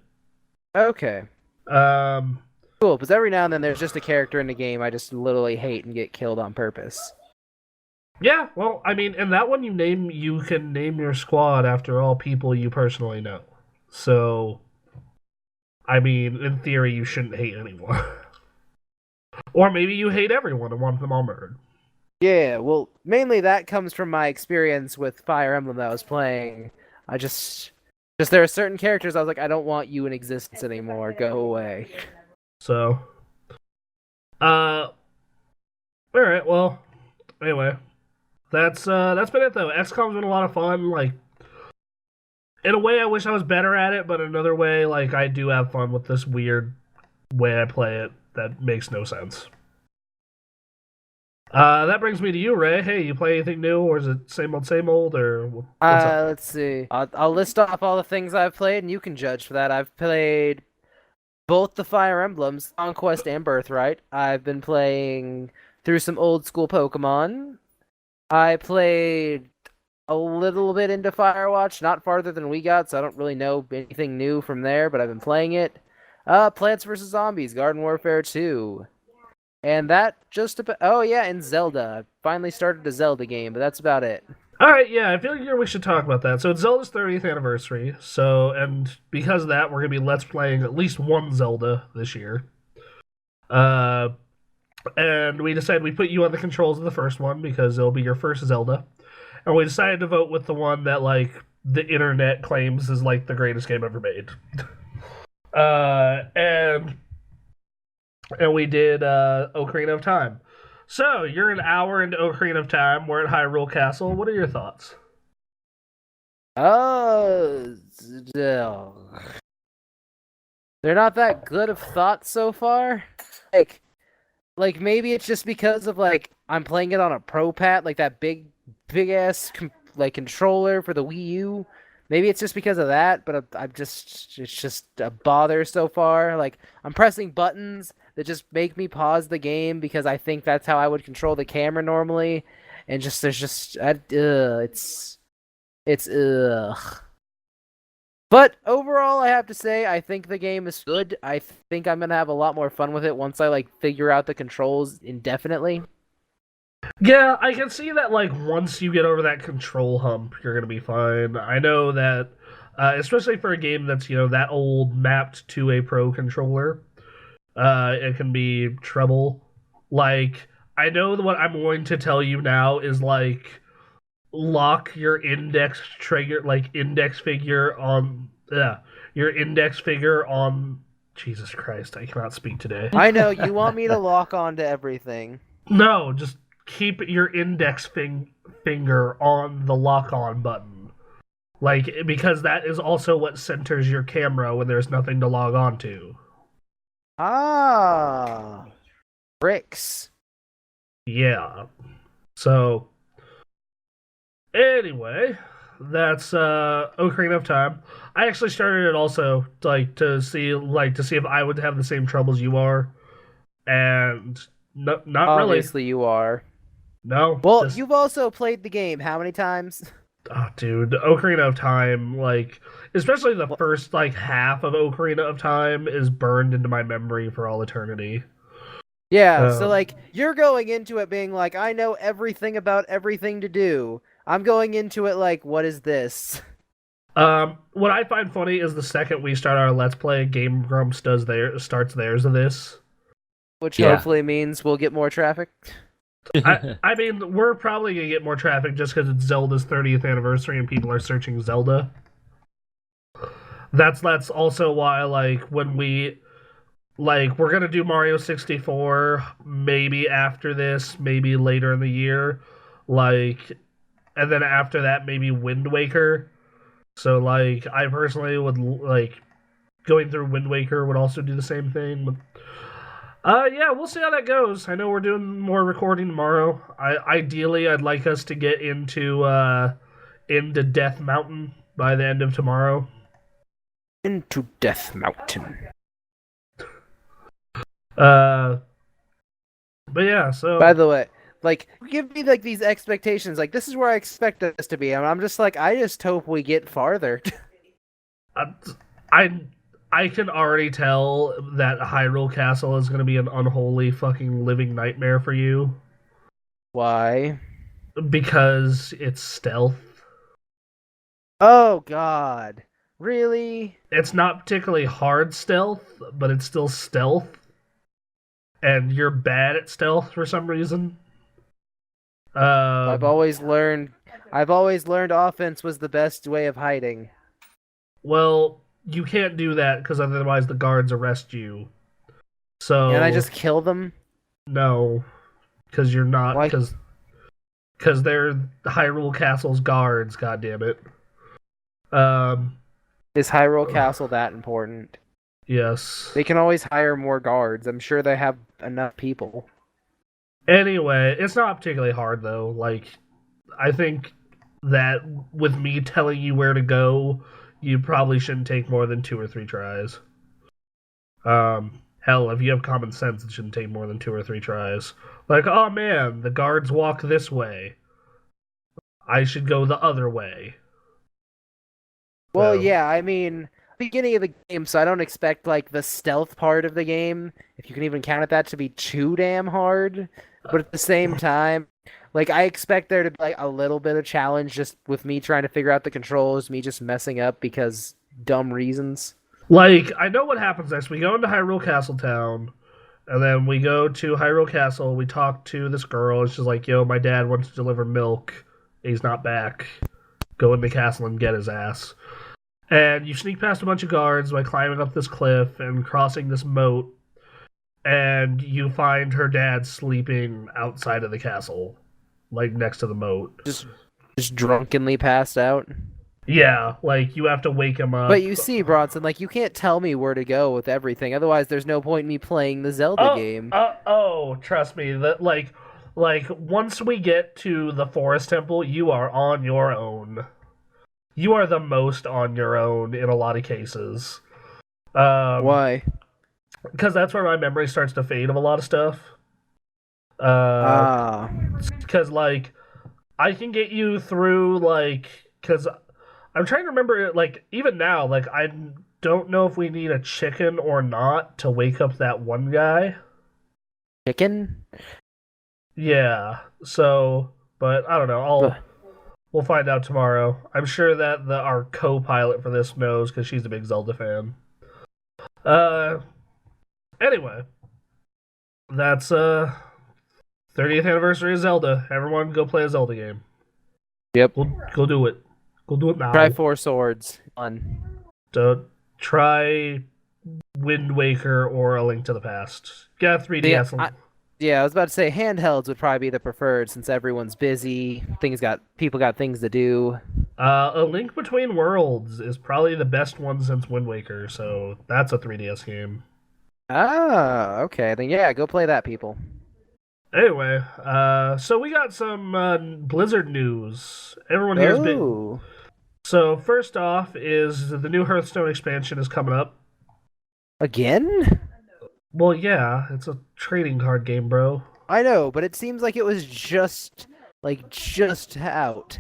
Okay. Um, Cool, because every now and then there's just a character in the game I just literally hate and get killed on purpose. yeah, well, I mean, in that one, you can name your squad after all people you personally know. So, I mean, in theory, you shouldn't hate anyone, or maybe you hate everyone and want them all murdered. Yeah, well, mainly that comes from my experience with Fire Emblem that I was playing. I just there are certain characters I was like, I don't want you in existence anymore. Go away. So, uh, all right, well, anyway, that's been it though. XCOM's been a lot of fun. Like, in a way, I wish I was better at it, but another way, like, I do have fun with this weird way I play it that makes no sense. That brings me to you, Ray. Hey, you play anything new, or is it same old, or what's up? Let's see. I'll list off all the things I've played, and you can judge for that. I've played both the Fire Emblems, Conquest and Birthright. I've been playing through some old school Pokemon. I played a little bit into Firewatch, not farther than we got, so I don't really know anything new from there, but I've been playing it. Plants vs. Zombies, Garden Warfare 2. And that just about. Oh, yeah, and Zelda. I finally started a Zelda game, but that's about it. All right, yeah, I feel like we should talk about that. So it's Zelda's 30th anniversary. So, and because of that, we're gonna be let's playing at least one Zelda this year. Uh, and we decided we put you on the controls of the first one because it'll be your first Zelda. And we decided to vote with the one that like the internet claims is like the greatest game ever made. Uh, and and we did Ocarina of Time. So you're an hour into Ocarina of Time. We're at Hyrule Castle. What are your thoughts? Oh, they're not that good of thoughts so far. Like, like maybe it's just because of like I'm playing it on a Pro Pad, like that big ass like controller for the Wii U. Maybe it's just because of that, but I'm just it's just a bother so far. Like I'm pressing buttons that just make me pause the game because I think that's how I would control the camera normally, and just there's just it's ugh. But overall, I have to say, I think the game is good. I think I'm gonna have a lot more fun with it once I like figure out the controls indefinitely. Yeah, I can see that. Like once you get over that control hump, you're gonna be fine. I know that, especially for a game that's that old, mapped to a pro controller, it can be trouble. Like I know that what I'm going to tell you now is like lock your index trigger, like index figure on, yeah, your index figure on. Jesus Christ, I cannot speak today. I know you want me to lock on to everything. No, just keep your index finger on the lock on button. Like, because that is also what centers your camera when there's nothing to log on to. Ah, bricks. Yeah. So, anyway, that's Ocarina of Time. I actually started it also to see if I would have the same troubles you are, and not really. Obviously, you are. No. Well, Just you've also played the game how many times? oh, dude, Ocarina of Time, like especially the first like half of Ocarina of Time is burned into my memory for all eternity. Yeah, so Um, like you're going into it being like, I know everything about everything to do. I'm going into it like, what is this? what I find funny is the second we start our Let's Play, Game Grumps starts theirs of this. Which Yeah. hopefully means we'll get more traffic. I mean, we're probably gonna get more traffic just because it's Zelda's 30th anniversary and people are searching Zelda. That's also why like when we're gonna do Mario 64 maybe after this, maybe later in the year, like, and then after that maybe Wind Waker. So like I personally would like going through Wind Waker would also do the same thing. But, yeah, we'll see how that goes. I know we're doing more recording tomorrow. Ideally I'd like us to get into Death Mountain by the end of tomorrow. Into Death Mountain. But yeah, so By the way, like, give me like these expectations. Like, this is where I expect us to be. And I'm just like, I just hope we get farther. I I can already tell that Hyrule Castle is going to be an unholy fucking living nightmare for you Why? because it's stealth. Oh God, really? It's not particularly hard stealth, but it's still stealth. And you're bad at stealth for some reason. I've always learned offense was the best way of hiding. Well, you can't do that because otherwise the guards arrest you. So Can I just kill them? no, because you're not Why? because they're Hyrule Castle's guards. God damn it. Is Hyrule Castle that important? Yes. They can always hire more guards. I'm sure they have enough people. Anyway, it's not particularly hard though. Like, I think that with me telling you where to go, you probably shouldn't take more than 2 or 3 tries. Hell, if you have common sense, it shouldn't take more than 2 or 3 tries. Like, oh man, the guards walk this way. I should go the other way. Well, So, yeah, I mean, beginning of the game, so I don't expect like the stealth part of the game, if you can even count it that, to be too damn hard. But at the same time, like I expect there to be like a little bit of challenge just with me trying to figure out the controls, me just messing up because dumb reasons. like, I know what happens next. We go into Hyrule Castle Town, and then we go to Hyrule Castle. We talk to this girl, and she's like, yo, my dad wants to deliver milk. He's not back. Go in the castle and get his ass. And you sneak past a bunch of guards by climbing up this cliff and crossing this moat, and you find her dad sleeping outside of the castle, like next to the moat. Just drunkenly passed out. Yeah, like you have to wake him up. But you see, Bronson, like you can't tell me where to go with everything. Otherwise, there's no point in me playing the Zelda game. Trust me, that like once we get to the Forest Temple, you are on your own. You are the most on your own in a lot of cases. Why? Because that's where my memory starts to fade of a lot of stuff. Ah. Because, like, I can get you through, like, because I'm trying to remember, like, even now, like, I don't know if we need a chicken or not to wake up that one guy. Chicken? Yeah, so, but I don't know. We'll find out tomorrow. I'm sure that our co-pilot for this knows because she's a big Zelda fan. Anyway, that's 30th anniversary of Zelda. Everyone, go play a Zelda game. Yep. Go do it. Go do it now. Try 4 Swords. Fun. Don't try Wind Waker or A Link to the Past. Get a 3DS. Yeah, I was about to say handhelds would probably be the preferred since everyone's busy. People got things to do. A Link Between Worlds is probably the best one since Wind Waker, so that's a 3DS game. Ah, okay. Then yeah, go play that, people. Anyway, so we got some Blizzard news. Everyone here's been. So first off is the new Hearthstone expansion is coming up. Again? Well, yeah, it's a trading card game, bro. I know, but it seems like it was just out.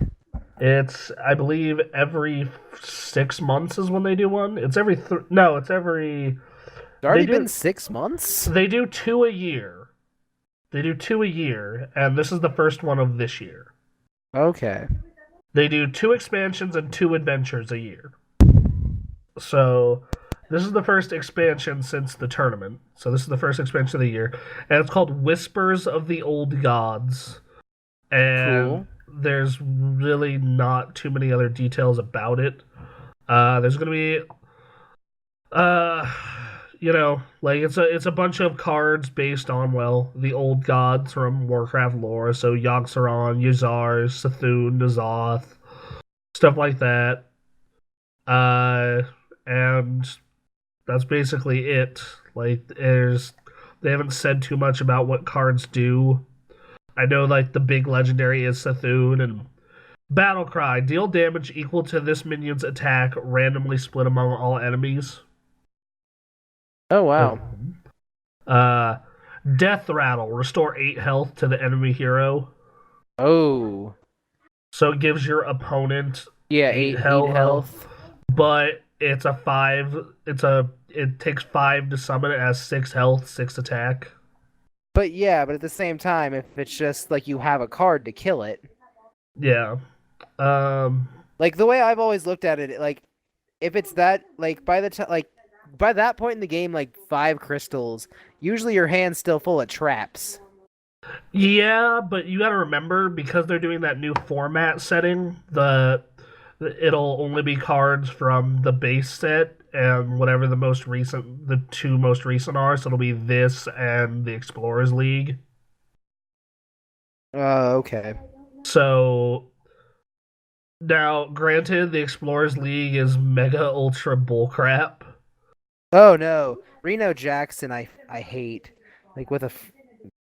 It's, I believe, every 6 months is when they do one. It's every it's every. It's already been 6 months. They do 2 a year. And this is the first one of this year. Okay. They do 2 expansions and 2 adventures a year. So this is the first expansion since the tournament. So this is the first expansion of the year. And it's called Whispers of the Old Gods. And cool. There's really not too many other details about it. There's going to be Uh, like it's a bunch of cards based on the old gods from Warcraft lore. So Yogg-Saron, Yuzar, Sethune, N'Zoth, stuff like that. Uh, and that's basically it. Like they haven't said too much about what cards do. I know like the big legendary is Sethune and Battle Cry. Deal damage equal to this minion's attack, randomly split among all enemies. Oh wow. Uh, Death Rattle. Restore 8 health to the enemy hero. Oh. So it gives your opponent Yeah, 8 eight health. health. But it's a 5. It takes 5 to summon it as 6 health, 6 attack. But yeah, but at the same time, if it's just like you have a card to kill it. Yeah. Like the way I've always looked at it, like if it's that like by the time like by that point in the game, like 5 crystals, usually your hand's still full of traps. Yeah, but you gotta remember, because they're doing that new format setting, it'll only be cards from the base set and whatever the 2 most recent are. So it'll be this and the Explorers League. Okay. So now, granted, the Explorers League is mega ultra bullcrap, Oh no, Reno Jackson, I hate like with a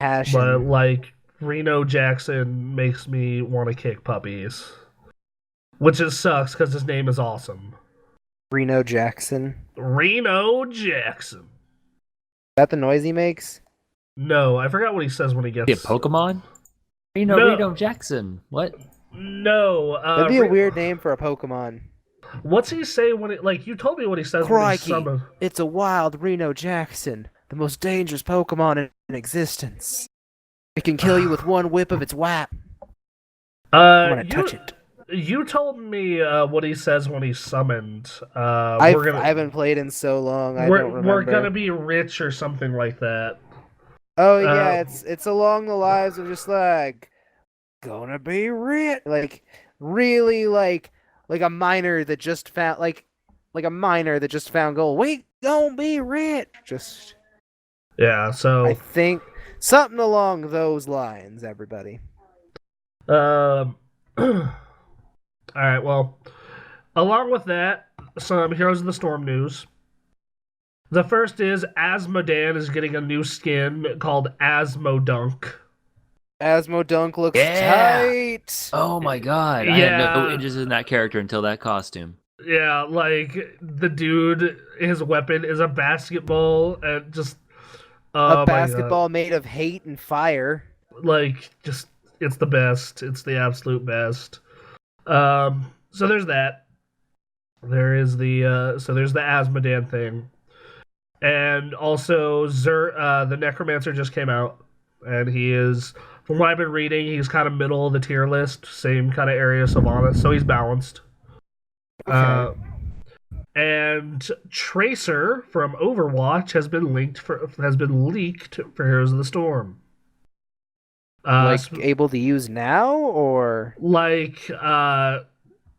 passion. but like Reno Jackson makes me want to kick puppies, which sucks because his name is awesome. Reno Jackson. Reno Jackson. Is that the noise he makes? No, I forgot what he says when he gets. Yeah, Pokemon? Reno Jackson. What? No, That'd be a weird name for a Pokemon. What's he say when it like you told me what he says Crikey, when he summons? it's a wild Reno Jackson, the most dangerous Pokemon in existence. It can kill you with one whip of its whap. I'm gonna touch it. You told me what he says when he's summoned. I haven't played in so long. I don't remember. We're gonna be rich or something like that. Oh yeah, it's along the lines of just like gonna be rich, like really like a miner that just found like a miner that just found gold. We gonna be rich. Just yeah. So I think something along those lines. Everybody. All right. Well, along with that, some Heroes of the Storm news. The first is Asmodan is getting a new skin called Asmodunk. Asmodunk looks tight. Oh my god. I had no interest in that character until that costume. Yeah, like the dude, his weapon is a basketball and just a basketball made of hate and fire. Like, just it's the best. It's the absolute best. So there's that. There's the Asmodan thing. And also the Necromancer just came out, and he is, from what I've been reading, he's kind of middle of the tier list, same kind of area as Sylvanas, so he's balanced. Okay. And Tracer from Overwatch has been leaked for Heroes of the Storm. Able to use now, or like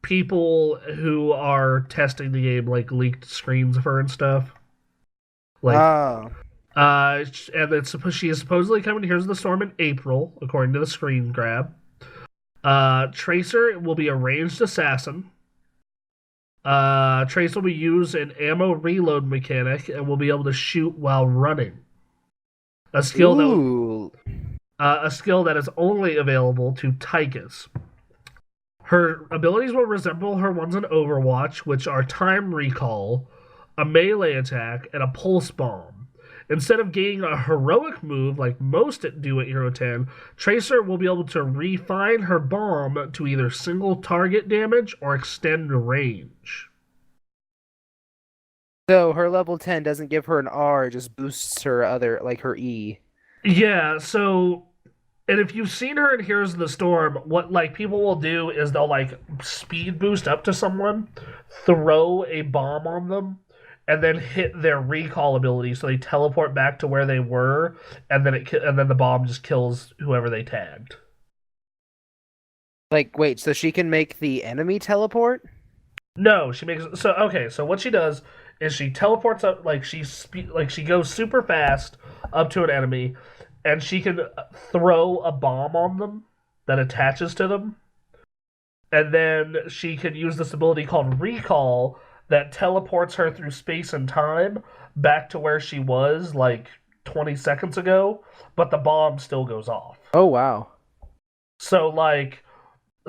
people who are testing the game like leaked screens of her and stuff. Like, and she is supposedly coming to Heroes of the Storm in April, according to the screen grab. Tracer will be a ranged assassin. Tracer will use an ammo reload mechanic and will be able to shoot while running. A skill that is only available to Tychus. Her abilities will resemble her ones in Overwatch, which are Time Recall, a melee attack, and a pulse bomb. Instead of gaining a heroic move like most do at Hero 10, Tracer will be able to refine her bomb to either single target damage or extend range. So her level 10 doesn't give her an R, it just boosts her her E. Yeah, so, and if you've seen her in Heroes of the Storm, what people will do is they'll speed boost up to someone, throw a bomb on them, and then hit their recall ability, so they teleport back to where they were, and then the bomb just kills whoever they tagged. Wait, so she can make the enemy teleport? No, she makes so okay. So what she does is she teleports up, like she goes super fast up to an enemy, and she can throw a bomb on them that attaches to them, and then she can use this ability called Recall that teleports her through space and time back to where she was like 20 seconds ago, but the bomb still goes off. Oh wow. So like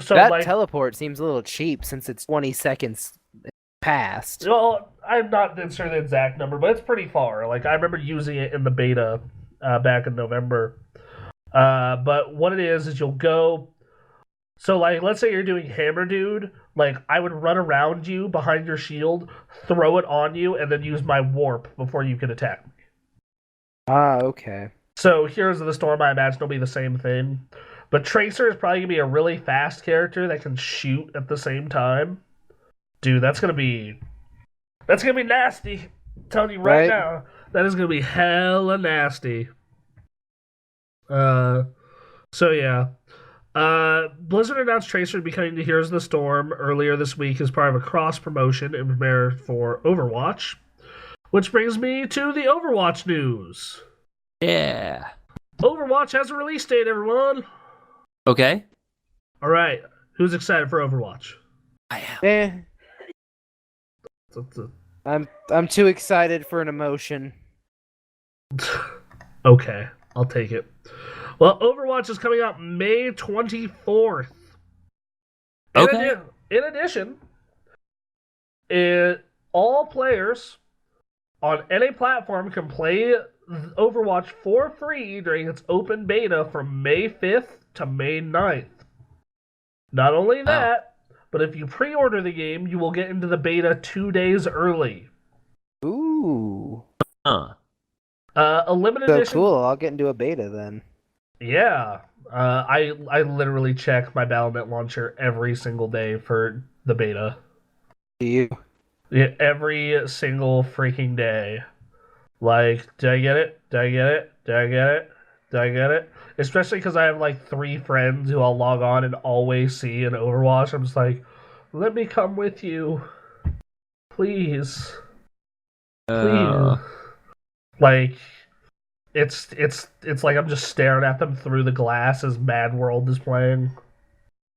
That teleport seems a little cheap since it's 20 seconds past. well, I'm not sure the exact number, but it's pretty far. Like I remember using it in the beta back in November. But what it is you'll go. So like, let's say you're doing Hammer Dude. Like I would run around you behind your shield, throw it on you, and then use my warp before you can attack me. Ah, okay. So Heroes of the Storm, I imagine, will be the same thing. But Tracer is probably gonna be a really fast character that can shoot at the same time. Dude, that's gonna be nasty. I'm telling you right now, that is gonna be hella nasty. So yeah. Blizzard announced Tracer would be coming to Heroes of the Storm earlier this week as part of a cross promotion in prepare for Overwatch. Which brings me to the Overwatch news. Yeah. Overwatch has a release date, everyone. Okay. All right, who's excited for Overwatch? I am. I'm too excited for an emotion. Okay, I'll take it. Well, Overwatch is coming out May 24th. Okay. In addition, all players on any platform can play Overwatch for free during its open beta from May 5th to May 9th. Not only that, but if you pre-order the game, you will get into the beta 2 days early. Ooh. Huh. A limited So edition. cool. I'll get into a beta then. Yeah. I literally check my Battle.net launcher every single day for the beta. Do you? Yeah, every single freaking day. Like, did I get it? Did I get it? Did I get it? Did I get it? Especially because I have like 3 friends who I'll log on and always see in Overwatch. I'm just like, let me come with you. Please. Please. Like, it's like I'm just staring at them through the glass as Mad World is playing.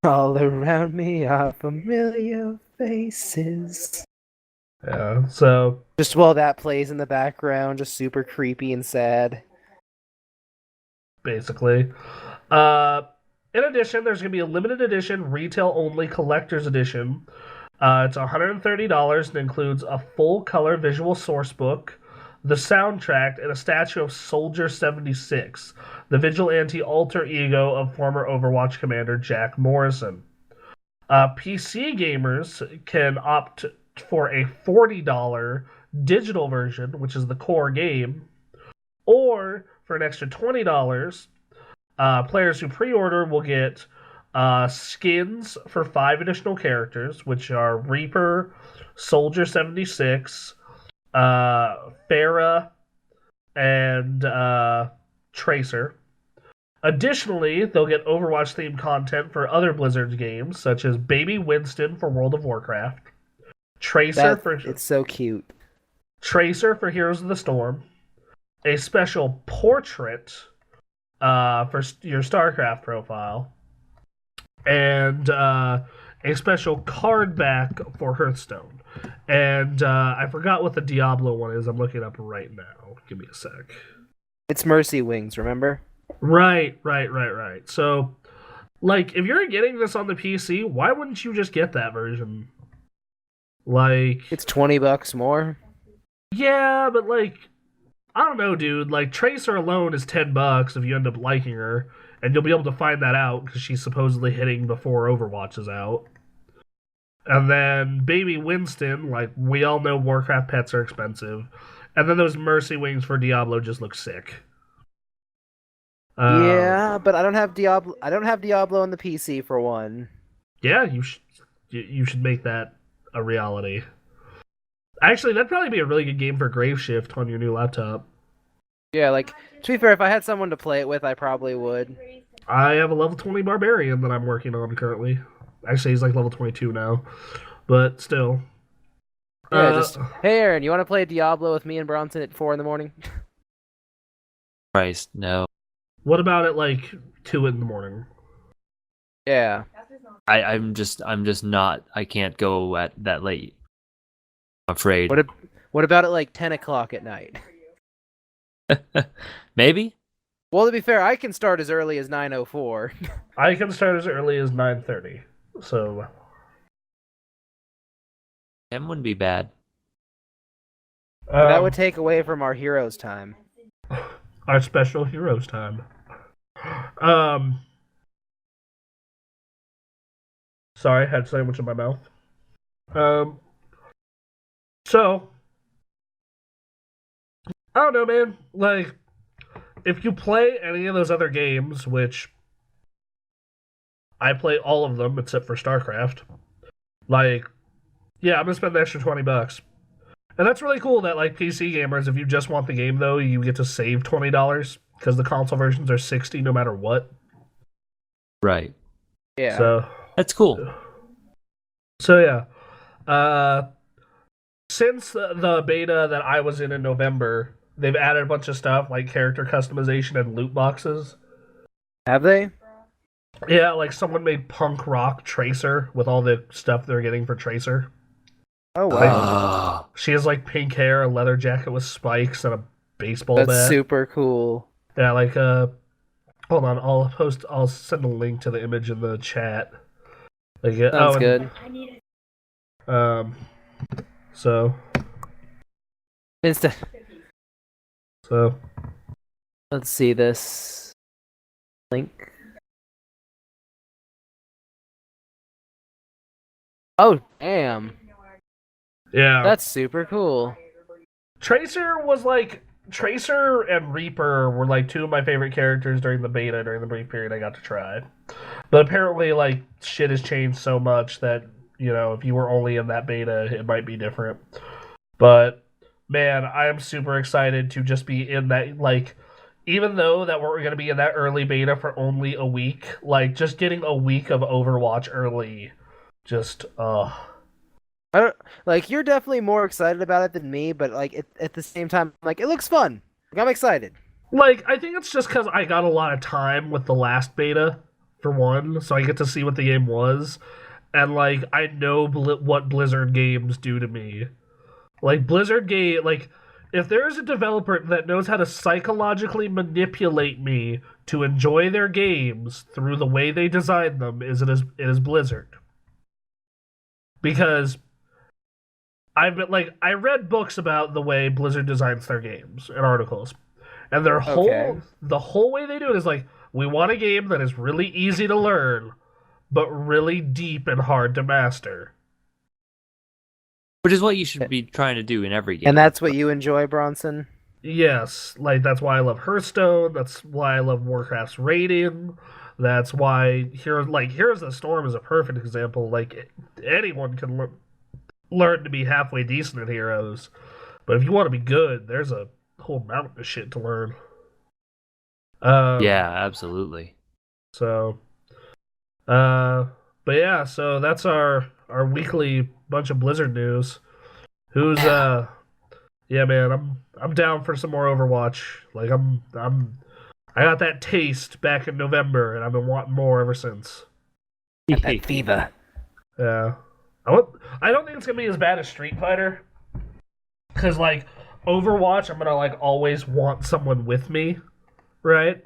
All around me are familiar faces. Yeah, so Just while that plays in the background, just super creepy and sad. basically. In addition, there's going to be a limited edition, retail-only collector's edition. It's $130 and includes a full-color visual source book, the soundtrack, and a statue of Soldier 76, the vigilante alter ego of former Overwatch commander Jack Morrison. PC gamers can opt for a $40 digital version, which is the core game, or for an extra $20, players who pre-order will get skins for 5 additional characters, which are Reaper, Soldier 76, Pharah, and Tracer. Additionally, they'll get Overwatch-themed content for other Blizzard games, such as Baby Winston for World of Warcraft, It's so cute. Tracer for Heroes of the Storm, a special portrait for your StarCraft profile, and a special card back for Hearthstone. And I forgot what the Diablo one is. I'm looking it up right now. Give me a sec. It's Mercy Wings, remember? Right. So, like, if you're getting this on the PC, why wouldn't you just get that version? Like, It's $20 more. yeah, but like, I don't know, dude. Like, Tracer alone is $10 if you end up liking her, and you'll be able to find that out because she's supposedly hitting before Overwatch is out. And then Baby Winston, like, we all know Warcraft pets are expensive, and then those Mercy Wings for Diablo just look sick. Yeah, but I don't have Diablo. I don't have Diablo on the PC for one. Yeah, you should make that a reality. Actually, that'd probably be a really good game for Grave Shift on your new laptop. Yeah, like to be fair, if I had someone to play it with, I probably would. I have a level 20 Barbarian that I'm working on currently. Actually, he's like level 22 now. but still. Yeah, just hey Aaron, you want to play Diablo with me and Bronson at 4 in the morning? Christ, no. What about at like 2 in the morning? Yeah. I'm just not. I can't go at that late. I'm afraid. What about at like 10 o'clock at night? Maybe. Well, to be fair, I can start as early as 9:04. I can start as early as 9:30. So 10 wouldn't be bad. That would take away from our heroes' time. Our special heroes time. Sorry, I had sandwich in my mouth. So I don't know, man. Like, if you play any of those other games, which I play all of them except for StarCraft, like, yeah, I'm gonna spend the extra $20. And that's really cool that, like, PC gamers, if you just want the game, though, you get to save $20 because the console versions are $60 no matter what. Right. Yeah. So That's cool. So yeah, since the beta that I was in November, they've added a bunch of stuff like character customization and loot boxes. Have they? Yeah, like someone made punk rock Tracer with all the stuff they're getting for Tracer. Oh wow. She has like pink hair, a leather jacket with spikes, and a baseball That's bat. super cool. Yeah, like hold on, I'll send a link to the image in the chat. Like, Sounds good. So Instead, so let's see this link. Oh damn! yeah, That's super cool. Tracer and Reaper were like two of my favorite characters during the beta, during the brief period I got to try. But apparently, like, shit has changed so much that, you know, if you were only in that beta, it might be different. But, man, I am super excited to just be in that, like, even though that we're going to be in that early beta for only a week, like, just getting a week of Overwatch early, just, I don't like. You're definitely more excited about it than me, but like at the same time, like it looks fun. Like, I'm excited. Like, I think it's just because I got a lot of time with the last beta, for one, so I get to see what the game was. And, like, I know what Blizzard games do to me. Like, if there's a developer that knows how to psychologically manipulate me to enjoy their games through the way they design them, it is Blizzard. Because I read books about the way Blizzard designs their games and articles. And the whole way they do it is like, we want a game that is really easy to learn, but really deep and hard to master. Which is what you should be trying to do in every game. And that's what you enjoy, Bronson? Yes, like, that's why I love Hearthstone, that's why I love Warcraft's rating, that's why Heroes of the Storm is a perfect example. Like, anyone can learn to be halfway decent at Heroes, but if you want to be good, there's a whole mountain of shit to learn. Yeah, absolutely. So, but yeah, so that's our weekly bunch of Blizzard news. Who's yeah, man, I'm down for some more Overwatch. Like, I got that taste back in November, and I've been wanting more ever since. Got that fever. Yeah, I don't think it's gonna be as bad as Street Fighter, because, like, Overwatch, I'm gonna, like, always want someone with me, right?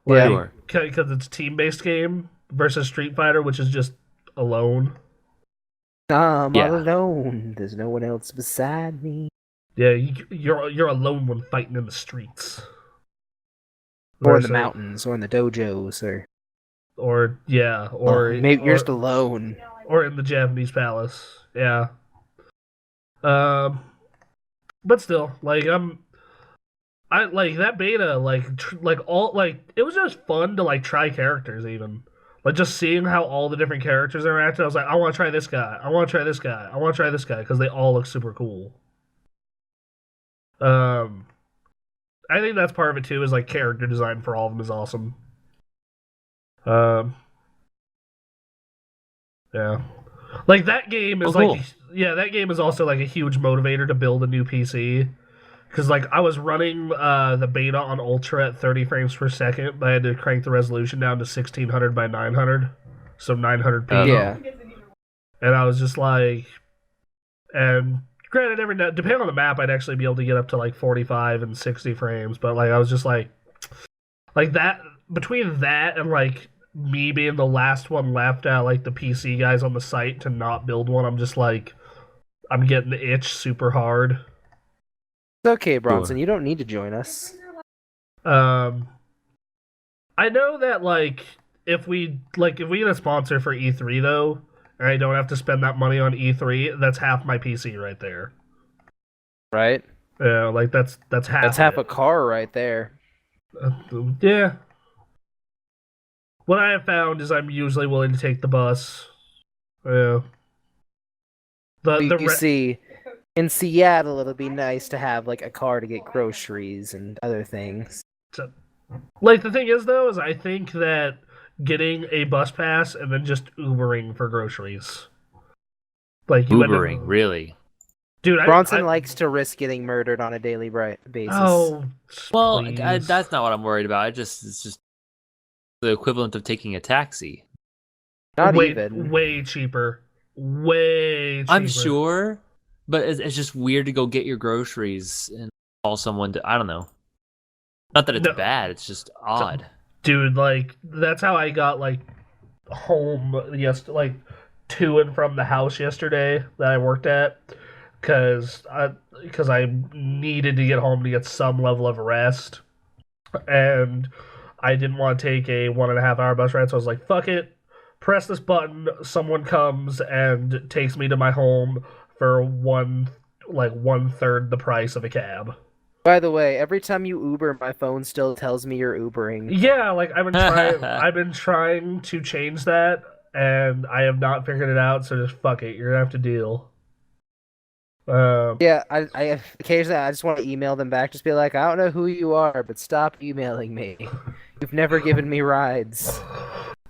Yeah. Like, because it's a team-based game versus Street Fighter, which is just alone. I'm all alone. There's no one else beside me. Yeah, you're alone when fighting in the streets, Or in the mountains, or in the dojos, or maybe you're just alone. or in the Japanese palace. Yeah. But still, like, I like that beta, it was just fun to, like, try characters, even. Like, just seeing how all the different characters interacted, I was like, I want to try this guy, I want to try this guy, I want to try this guy, because they all look super cool. I think that's part of it too, is, like, character design for all of them is awesome. Yeah. Like that game is Oh, cool. that game is also like a huge motivator to build a new PC. Because like I was running the beta on Ultra at 30 frames per second, but I had to crank the resolution down to 1600 by 900, so 900p. Oh, Yeah. And I was just like, and granted, every now, depending on the map, I'd actually be able to get up to like 45 and 60 frames. But like I was just like that between that and like me being the last one left out like the PC guys on the site to not build one, I'm just like I'm getting the itch super hard. It's okay, Bronson. Sure. You don't need to join us. I know that like if we get a sponsor for E3 though, and I don't have to spend that money on E3, that's half my PC right there. Right? Yeah, like that's half. That's half a car right there. Yeah. What I have found is I'm usually willing to take the bus. Yeah. You see, in Seattle, it'll be nice to have like a car to get groceries and other things. Like the thing is though, is I think that getting a bus pass and then just Ubering for groceries. Like you Ubering, really? Dude, Bronson likes to risk getting murdered on a daily basis. Oh, Well, please. that's not what I'm worried about. It's just the equivalent of taking a taxi. Not way, even. way cheaper. Way cheaper. I'm sure, but it's just weird to go get your groceries and call someone to. I don't know. Not that it's No. bad. It's just odd. Dude, like that's how I got like home like to and from the house yesterday that I worked at because I needed to get home to get some level of rest, and I didn't want to take a 1.5 hour bus ride, so I was like, fuck it, press this button, someone comes and takes me to my home for one third the price of a cab. By the way, every time you Uber, my phone still tells me you're Ubering. Yeah, like I've been trying to change that, and I have not figured it out. So just fuck it, you're gonna have to deal. Yeah, I occasionally I just want to email them back, just be like, I don't know who you are, but stop emailing me. You've never given me rides.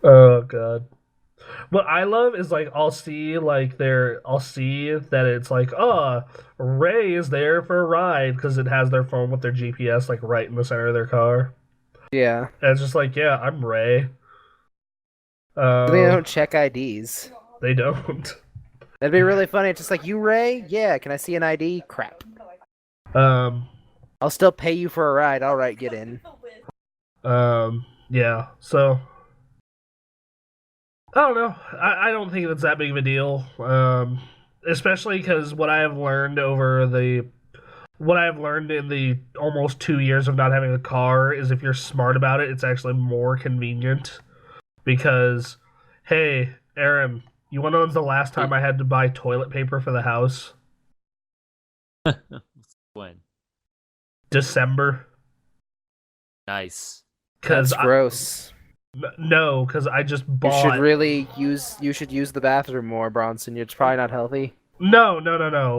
Oh god. What I love is like I'll see that it's like, oh, Ray is there for a ride because it has their phone with their GPS like right in the center of their car. Yeah. And it's just like, yeah, I'm Ray. They don't check IDs. They don't. That'd be really funny. It's just like, you Ray? Yeah, can I see an ID? Crap. I'll still pay you for a ride. All right, get in. Yeah, so I don't know. I don't think it's that big of a deal. Especially because what I have learned in the almost 2 years of not having a car is if you're smart about it, it's actually more convenient. Because, hey, Aaron, you want to know when's the last time I had to buy toilet paper for the house? When? December. Nice. That's gross. No, because I just bought. You should use the bathroom more, Bronson. It's probably not healthy. No.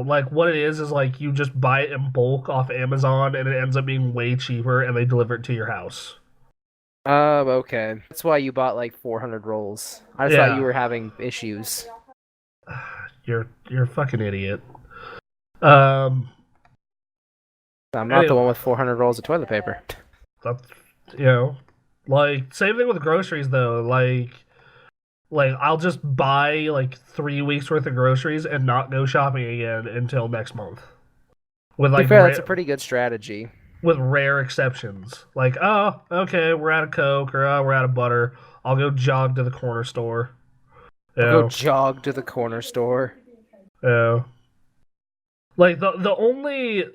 Like, what it is like you just buy it in bulk off Amazon, and it ends up being way cheaper, and they deliver it to your house. Okay. That's why you bought like 400 rolls. I just thought you were having issues. You're a fucking idiot. I'm not the one with 400 rolls of toilet paper. That's, like, same thing with groceries, though. Like I'll just buy, like, 3 weeks worth of groceries and not go shopping again until next month. With, like, that's a pretty good strategy. With rare exceptions. Like, oh, okay, we're out of Coke, or oh, we're out of butter. I'll go jog to the corner store. Go jog to the corner store. Yeah. Like, the only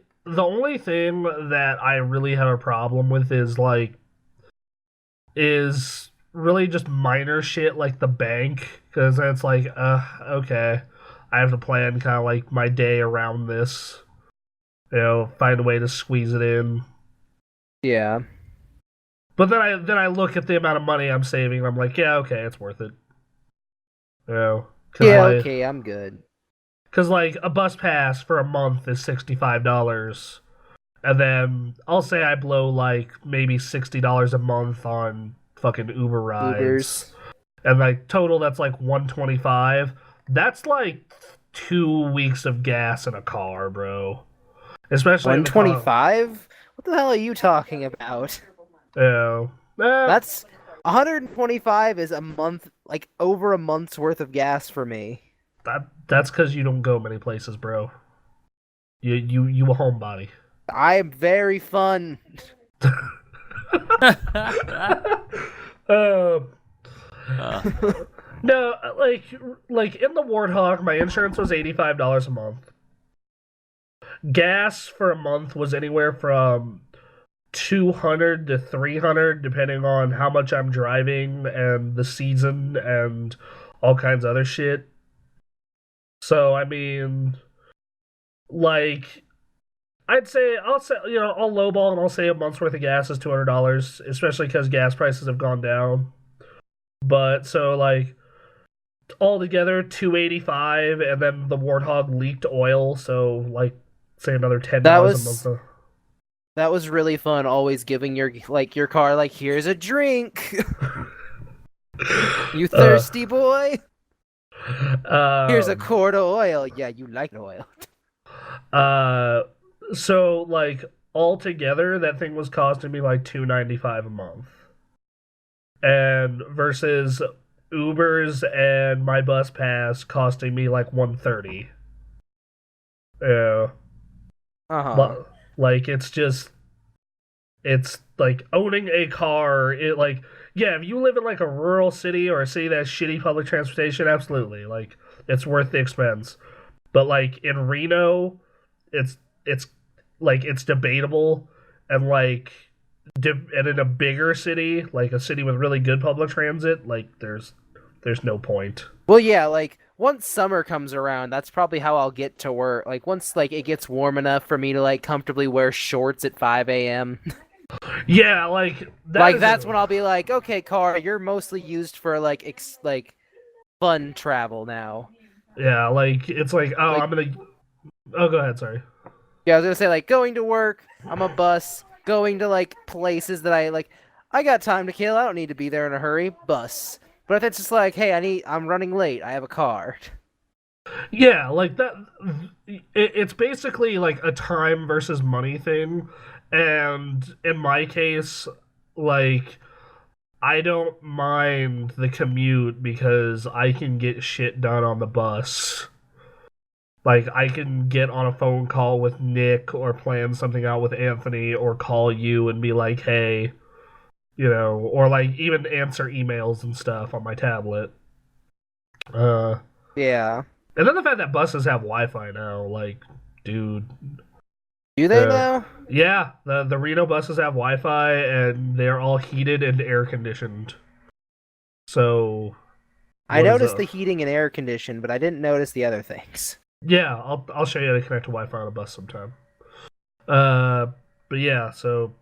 thing that I really have a problem with is really just minor shit like the bank, because it's like, okay, I have to plan kind of like my day around this. Find a way to squeeze it in. Yeah. But then I look at the amount of money I'm saving, and I'm like, yeah, okay, it's worth it. Okay, I'm good. Because, like, a bus pass for a month is $65. And then I'll say I blow, like, maybe $60 a month on fucking Uber rides. Ubers. And, like, total, that's, like, $125. That's like 2 weeks of gas in a car, bro. Especially in the car. 125? What the hell are you talking about? Yeah. Eh, That's 125 is a month, like over a month's worth of gas for me. that's because you don't go many places, bro. You a homebody. I am very fun. Um, Uh, no, like in the Warthog, my insurance was $85 a month. Gas for a month was anywhere from 200 to 300, depending on how much I'm driving and the season and all kinds of other shit. So I mean, like I'll lowball and I'll say a month's worth of gas is $200, especially because gas prices have gone down. But so like altogether 285, and then the Warthog leaked oil, so like say another ten That dollars a was month. that was really fun. Always giving your car like, here's a drink. You Uh, thirsty boy? Here's a um, quart of oil. Yeah, you like oil. uh, so like altogether, that thing was costing me like $295 a month, and versus Ubers and my bus pass costing me like $130. Yeah, Uh-huh. like it's like owning a car. It like yeah, if you live in like a rural city or a city that has shitty public transportation, absolutely, like it's worth the expense. But like in Reno, it's like it's debatable, and like and in a bigger city, like a city with really good public transit, like there's no point. Well, yeah, like once summer comes around, that's probably how I'll get to work. Like once like it gets warm enough for me to like comfortably wear shorts at 5 a.m. Yeah, like Like that's when I'll be like, okay, car, you're mostly used for like like fun travel now. yeah, like it's like oh Like I'm gonna oh go ahead, sorry. yeah, I was gonna say like going to work, I'm a bus. Going to like places that I like, I got time to kill. I don't need to be there in a hurry. Bus. But if it's just like, hey, I'm running late. I have a car. Yeah, like that. It's basically like a time versus money thing, and in my case, like I don't mind the commute because I can get shit done on the bus. Like I can get on a phone call with Nick or plan something out with Anthony or call you and be like, "Hey," or like even answer emails and stuff on my tablet. Uh, Yeah. and then the fact that buses have Wi-Fi now, like, dude, Do they now? yeah, the Reno buses have Wi-Fi and they're all heated and air conditioned. So, I what is noticed up? the heating and air condition, but I didn't notice the other things. Yeah, I'll show you how to connect to Wi-Fi on a bus sometime. Uh, but yeah, so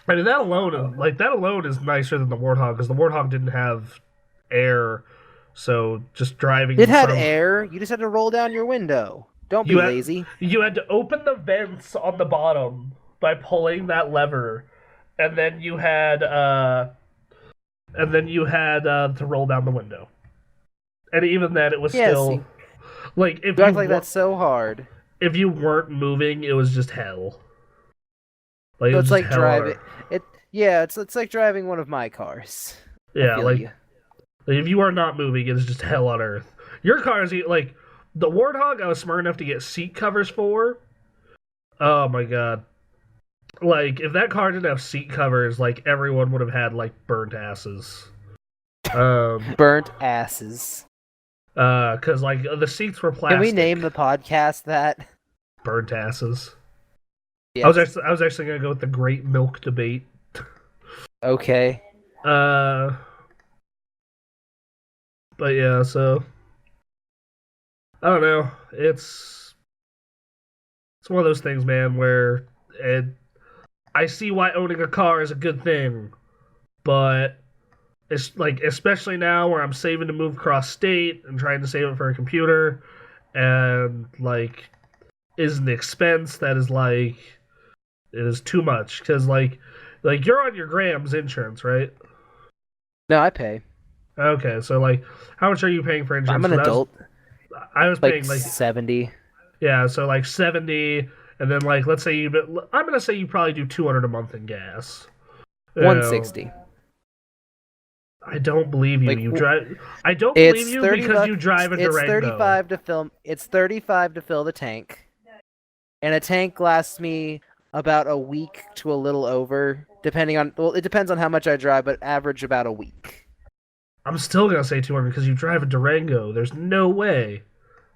I mean that alone is nicer than the Warthog because the Warthog didn't have air, so just driving It had from air. You just had to roll down your window. Don't you be had lazy. you had to open the vents on the bottom by pulling that lever, and then you had to roll down the window. And even then, it was Yes, still like you act like that's so hard. if you weren't moving, it was just hell. Like it So was it's just like hell on driving. earth. It's like driving one of my cars. I Yeah, feel you. like if you are not moving, it is just hell on earth. Your car is like the Warthog. I was smart enough to get seat covers for. Oh my god! Like if that car didn't have seat covers, like everyone would have had like burnt asses. Burnt asses. Because like the seats were Can we plastic. name the podcast that? Burnt asses. Yes. I was actually gonna go with the Great Milk Debate. Okay. Uh, but yeah, so I don't know. It's one of those things, man, where it, I see why owning a car is a good thing, but it's like especially now where I'm saving to move across state and trying to save it for a computer, and like is an expense that is like it is too much because like you're on your Graham's insurance, right? No, I pay. Okay, so like, how much are you paying for I'm insurance? an 'Cause adult, I was like paying like 70, yeah, so like 70, and then like let's say I'm gonna say you probably do 200 a month in gas. You know, 160. I don't believe you. Like You drive. I don't believe it's you 30 because bucks. you drive a It's Durango. 35 to film. It's 35 to fill the tank, and a tank lasts me about a week to a little over, depending on. Well, it depends on how much I drive, but average about a week. I'm still gonna say 200 because you drive a Durango. There's no way.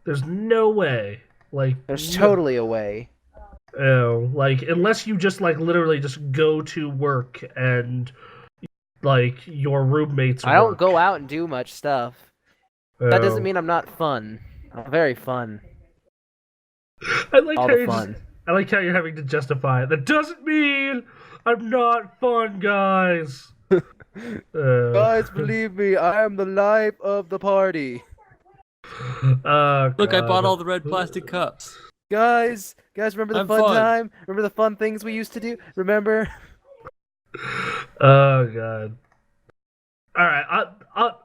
There's no way. Like There's no. totally a way. Oh, like unless you just like literally just go to work and like your roommates I don't work. go out and do much stuff. That doesn't Oh. mean I'm not fun. I'm very fun. I like All how the you're fun. I like how you're having to justify it. That doesn't mean I'm not fun, guys. Uh, Guys, believe me, I am the life of the party. Look, I bought all God. the red plastic cups. Guys, remember the I'm fun fun. time? Remember the fun things we used to do? Remember? Oh God. All right,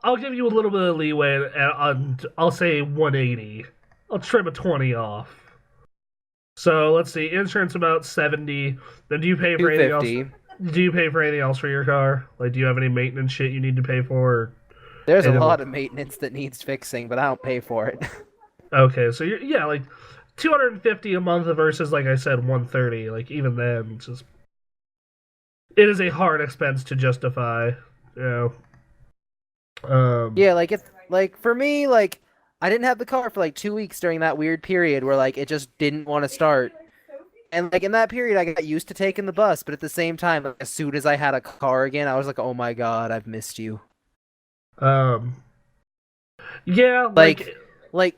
I'll give you a little bit of leeway, and I'll say 180. I'll trim a 20 off. So let's see, insurance about 70. Then do you pay for anything else? 250. Do you pay for anything else for your car? Like, do you have any maintenance shit you need to pay for? Or There's a anything lot of maintenance that needs fixing, but I don't pay for it. Okay, so yeah, like 250 a month versus like I said 130. Like even then, it's just it is a hard expense to justify. You know. Yeah, like it's like for me, like I didn't have the car for like 2 weeks during that weird period where like it just didn't want to start. And like in that period I got used to taking the bus, but at the same time, like, as soon as I had a car again, I was like, "Oh my God, I've missed you." Um. Yeah, Like like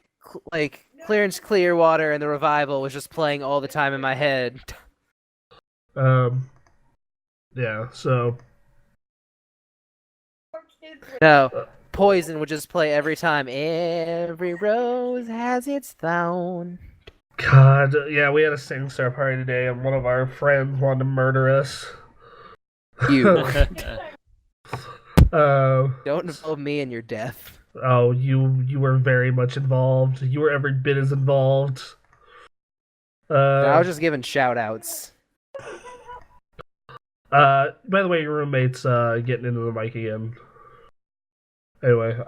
Clearance Clearwater and the Revival was just playing all the time in my head. um. Yeah. So. No, Uh, Poison would just play every time. Every rose has its thorn. God. Yeah, we had a SingStar party today, and one of our friends wanted to murder us. You. Uh, Don't involve me in your death. oh, you were very much involved. You were every bit as involved. I was just giving shout outs. By the way, your roommate's getting into the mic again. Anyway,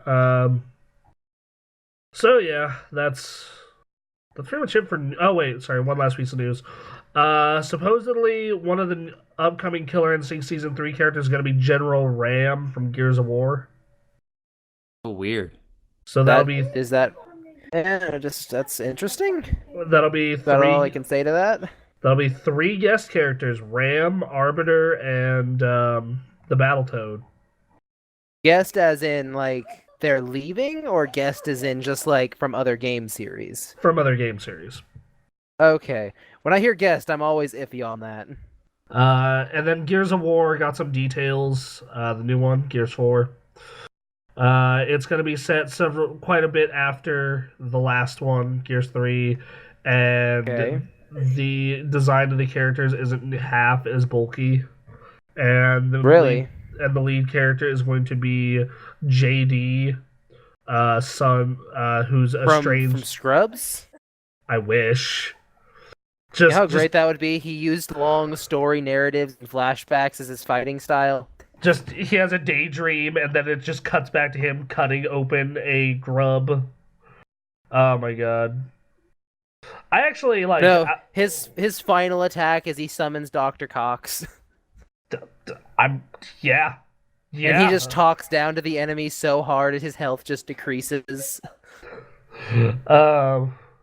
so yeah, that's pretty much it for. Oh wait, sorry, one last piece of news. Supposedly one of the upcoming Killer Instinct season 3 characters is going to be General Ram from Gears of War. Oh, weird. So That is that. Just that's interesting. that'll be Is that all I three can say to that? that'll be 3 guest characters: Ram, Arbiter, and the Battletoad. Guest as in like they're leaving, or guest as in just like from other game series? From other game series. Okay. When I hear guest, I'm always iffy on that. And then Gears of War got some details. The new one, Gears 4. It's going to be set quite a bit after the last one, Gears 3, and Okay. the design of the characters isn't half as bulky. And Really? The lead character is going to be JD, son, who's estranged. From Scrubs? I wish. You know how great that would be? He used long story narratives and flashbacks as his fighting style. Just he has a daydream, and then it just cuts back to him cutting open a grub. Oh my god! I actually like. No, his final attack is he summons Dr. Cox. I'm yeah. And he just talks down to the enemy so hard that his health just decreases.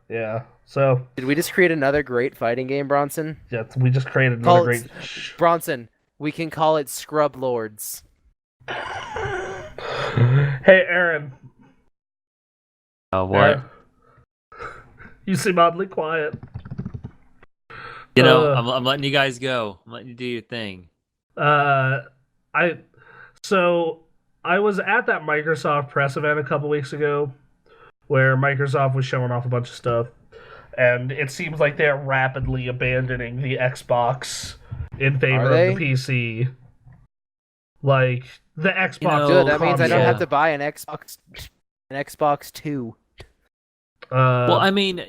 Yeah. So Did we just create another great fighting game, Bronson? yeah, we just created another great. Bronson, we can call it Scrub Lords. Hey, Aaron. What? Aaron. You seem oddly quiet. You know, I'm letting you guys go. I'm letting you do your thing. I was at that Microsoft press event a couple weeks ago, where Microsoft was showing off a bunch of stuff, and it seems like they're rapidly abandoning the Xbox in favor of the PC. Like the Xbox. Good. That means I don't yeah. have to buy an Xbox 2. Well, I mean, I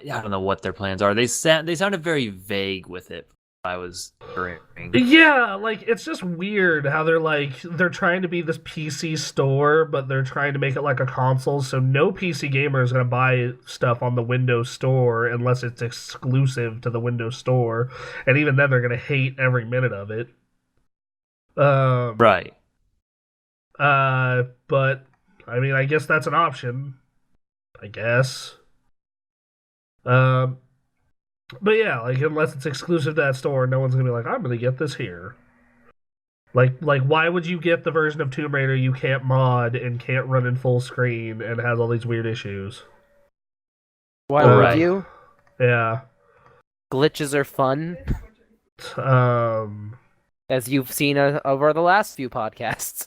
don't know what their plans are. They sounded very vague with it. I was hearing. Yeah, like it's just weird how they're trying to be this PC store, but they're trying to make it like a console. So no PC gamer is gonna buy stuff on the Windows Store unless it's exclusive to the Windows Store, and even then they're gonna hate every minute of it. Right. But I mean, I guess that's an option. I guess. But yeah, like unless it's exclusive to that store, no one's gonna be like, I'm gonna get this here. Like why would you get the version of Tomb Raider you can't mod and can't run in full screen and has all these weird issues? Why would Right. you? Yeah. Glitches are fun, Um. as you've seen over the last few podcasts.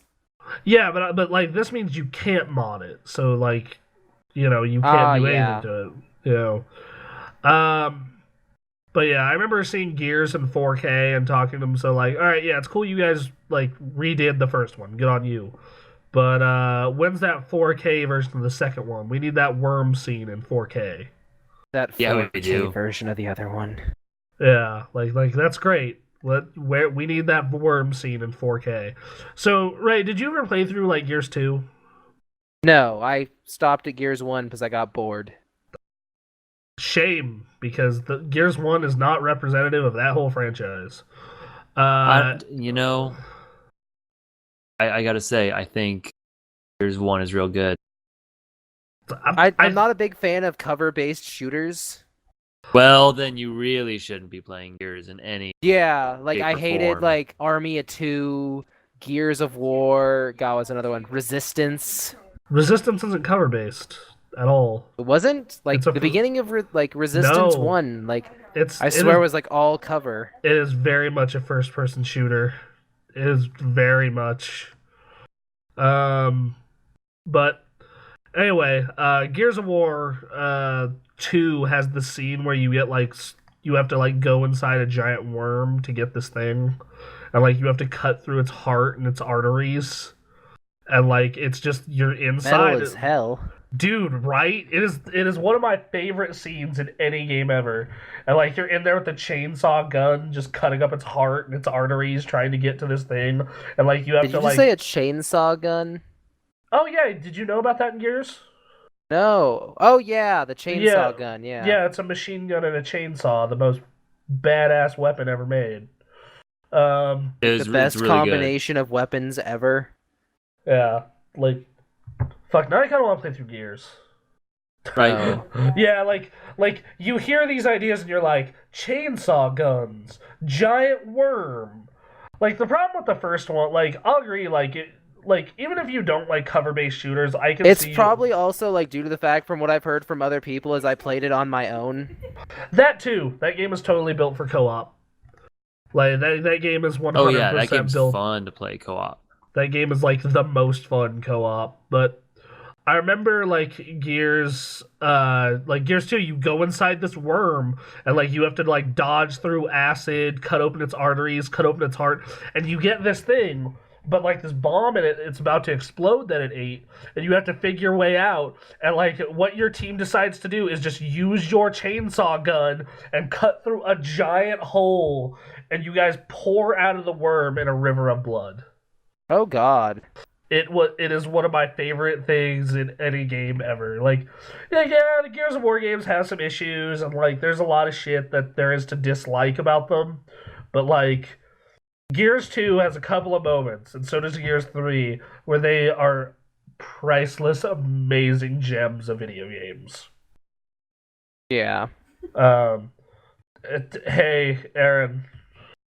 Yeah, but like this means you can't mod it, so like, you can't do yeah. anything to it. But yeah, I remember seeing Gears in 4K and talking to them. So like, all right, yeah, it's cool you guys like redid the first one. Good on you. But when's that 4K version of the second one? We need that worm scene in 4K. That Yeah, we 4K do. version of the other one. Yeah, like that's great. Where we need that worm scene in 4K. So Ray, did you ever play through like Gears 2? No, I stopped at Gears 1 because I got bored. Shame, because the Gears 1 is not representative of that whole franchise. I gotta say, I think Gears 1 is real good. I'm not a big fan of cover-based shooters. Well, then you really shouldn't be playing Gears in any. Yeah, like I Shape or hated form. like Army of Two, Gears of War. God, was another one. Resistance. Resistance isn't cover based at all. It wasn't like It's a the fr- beginning of Resistance No. 1. Like It's I swear it was like all cover. it is very much a first person shooter. It is very much. But anyway, Gears of War 2 has the scene where you get you have to like go inside a giant worm to get this thing, and like you have to cut through its heart and its arteries, and like it's just you're inside. Metal as hell. Dude, right? It is one of my favorite scenes in any game ever. And like you're in there with the chainsaw gun, just cutting up its heart and its arteries, trying to get to this thing, and like you have Did to you like. just say a chainsaw gun? Oh yeah, did you know about that in Gears? No. Oh yeah, the chainsaw Yeah. gun. Yeah. Yeah, it's a machine gun and a chainsaw, the most badass weapon ever made. The best really combination of weapons ever. Yeah, like, fuck. Now I kind of want to play through Gears. good. Right. Oh. Yeah, like you hear these ideas and you're like, chainsaw guns, giant worm. Like the problem with the first one, like I'll agree, like even if you don't like cover-based shooters, I can It's see probably also like due to the fact from what I've heard from other people is I played it on my own. that too. That game is totally built for co-op. Like that game is 100% Oh yeah, that game's built. fun to play co-op. That game is like the most fun co-op, but I remember like Gears 2, you go inside this worm and like you have to like dodge through acid, cut open its arteries, cut open its heart, and you get this thing, but like this bomb in it, it's about to explode that it ate, and you have to figure your way out. And like what your team decides to do is just use your chainsaw gun and cut through a giant hole, and you guys pour out of the worm in a river of blood. Oh god. It is one of my favorite things in any game ever. Like, yeah, the Gears of War games have some issues, and like, there's a lot of shit that there is to dislike about them. But like, Gears 2 has a couple of moments, and so does Gears 3, where they are priceless, amazing gems of video games. Yeah. Hey, Aaron,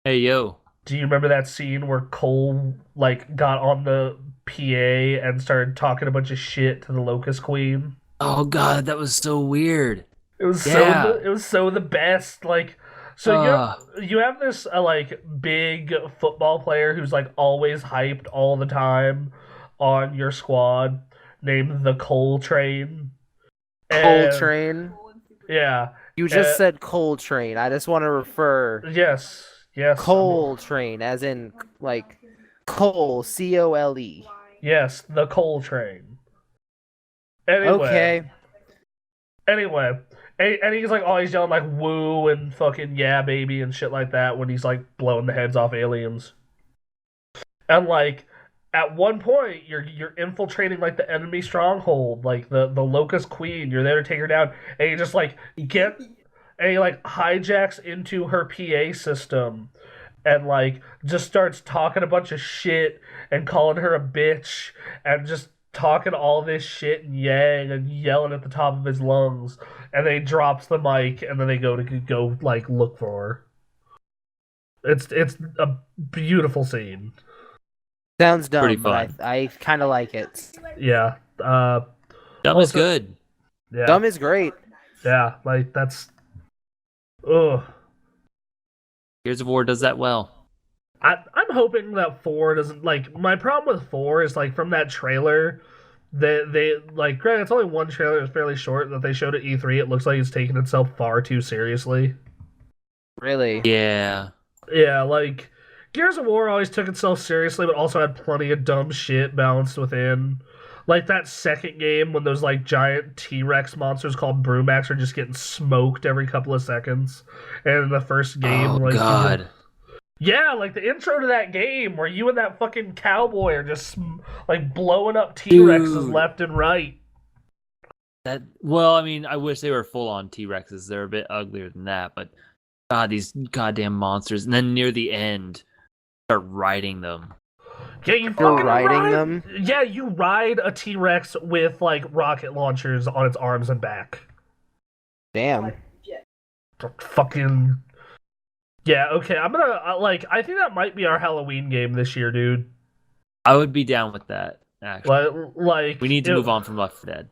Hey yo. do you remember that scene where Cole like got on the PA and started talking a bunch of shit to the Locust Queen? Oh god, that was so weird. It was Yeah. it was so the best. Like, so you have this like big football player who's like always hyped all the time on your squad, named the Cole Train. And- Coltrane. Yeah. You just Uh, said Coltrane. I just want to refer. Yes. Yes. Coal train, as in like coal, COLE. Yes, the coal train. Anyway. Okay. Anyway. And he's like always yelling like woo and fucking yeah baby and shit like that when he's like blowing the heads off aliens. And like at one point you're infiltrating like the enemy stronghold, like the Locust Queen. You're there to take her down, and you just like get and he like hijacks into her PA system and like just starts talking a bunch of shit and calling her a bitch and just talking all this shit and yang and yelling at the top of his lungs, and then he drops the mic and then they go like look for her. It's a beautiful scene. Sounds dumb, Pretty but fun. I kind of like it. Yeah. Dumb is Also- good. Yeah. Dumb is great. Yeah, like that's ugh. Gears of War does that well. I'm hoping that 4 doesn't like my problem with 4 is like from that trailer they like granted it's only one trailer, it's fairly short that they showed at E3, it looks like it's taking itself far too seriously. Really. Yeah. Yeah, like Gears of War always took itself seriously but also had plenty of dumb shit balanced within. Like that second game when those like giant T-Rex monsters called Brumax are just getting smoked every couple of seconds. And in the first game, Oh like God. yeah, like the intro to that game where you and that fucking cowboy are just like blowing up T-Rexes Dude. left and right. That well, I mean, I wish they were full on T-Rexes. They're a bit uglier than that, but God, these goddamn monsters. And then near the end, start riding them. Yeah, you You're fucking riding ride them? Yeah, you ride a T-Rex with like rocket launchers on its arms and back. Damn. Fucking yeah. Okay, I'm gonna like. I think that might be our Halloween game this year, dude. I would be down with that. Actually, Like we need to move on from Left 4 Dead.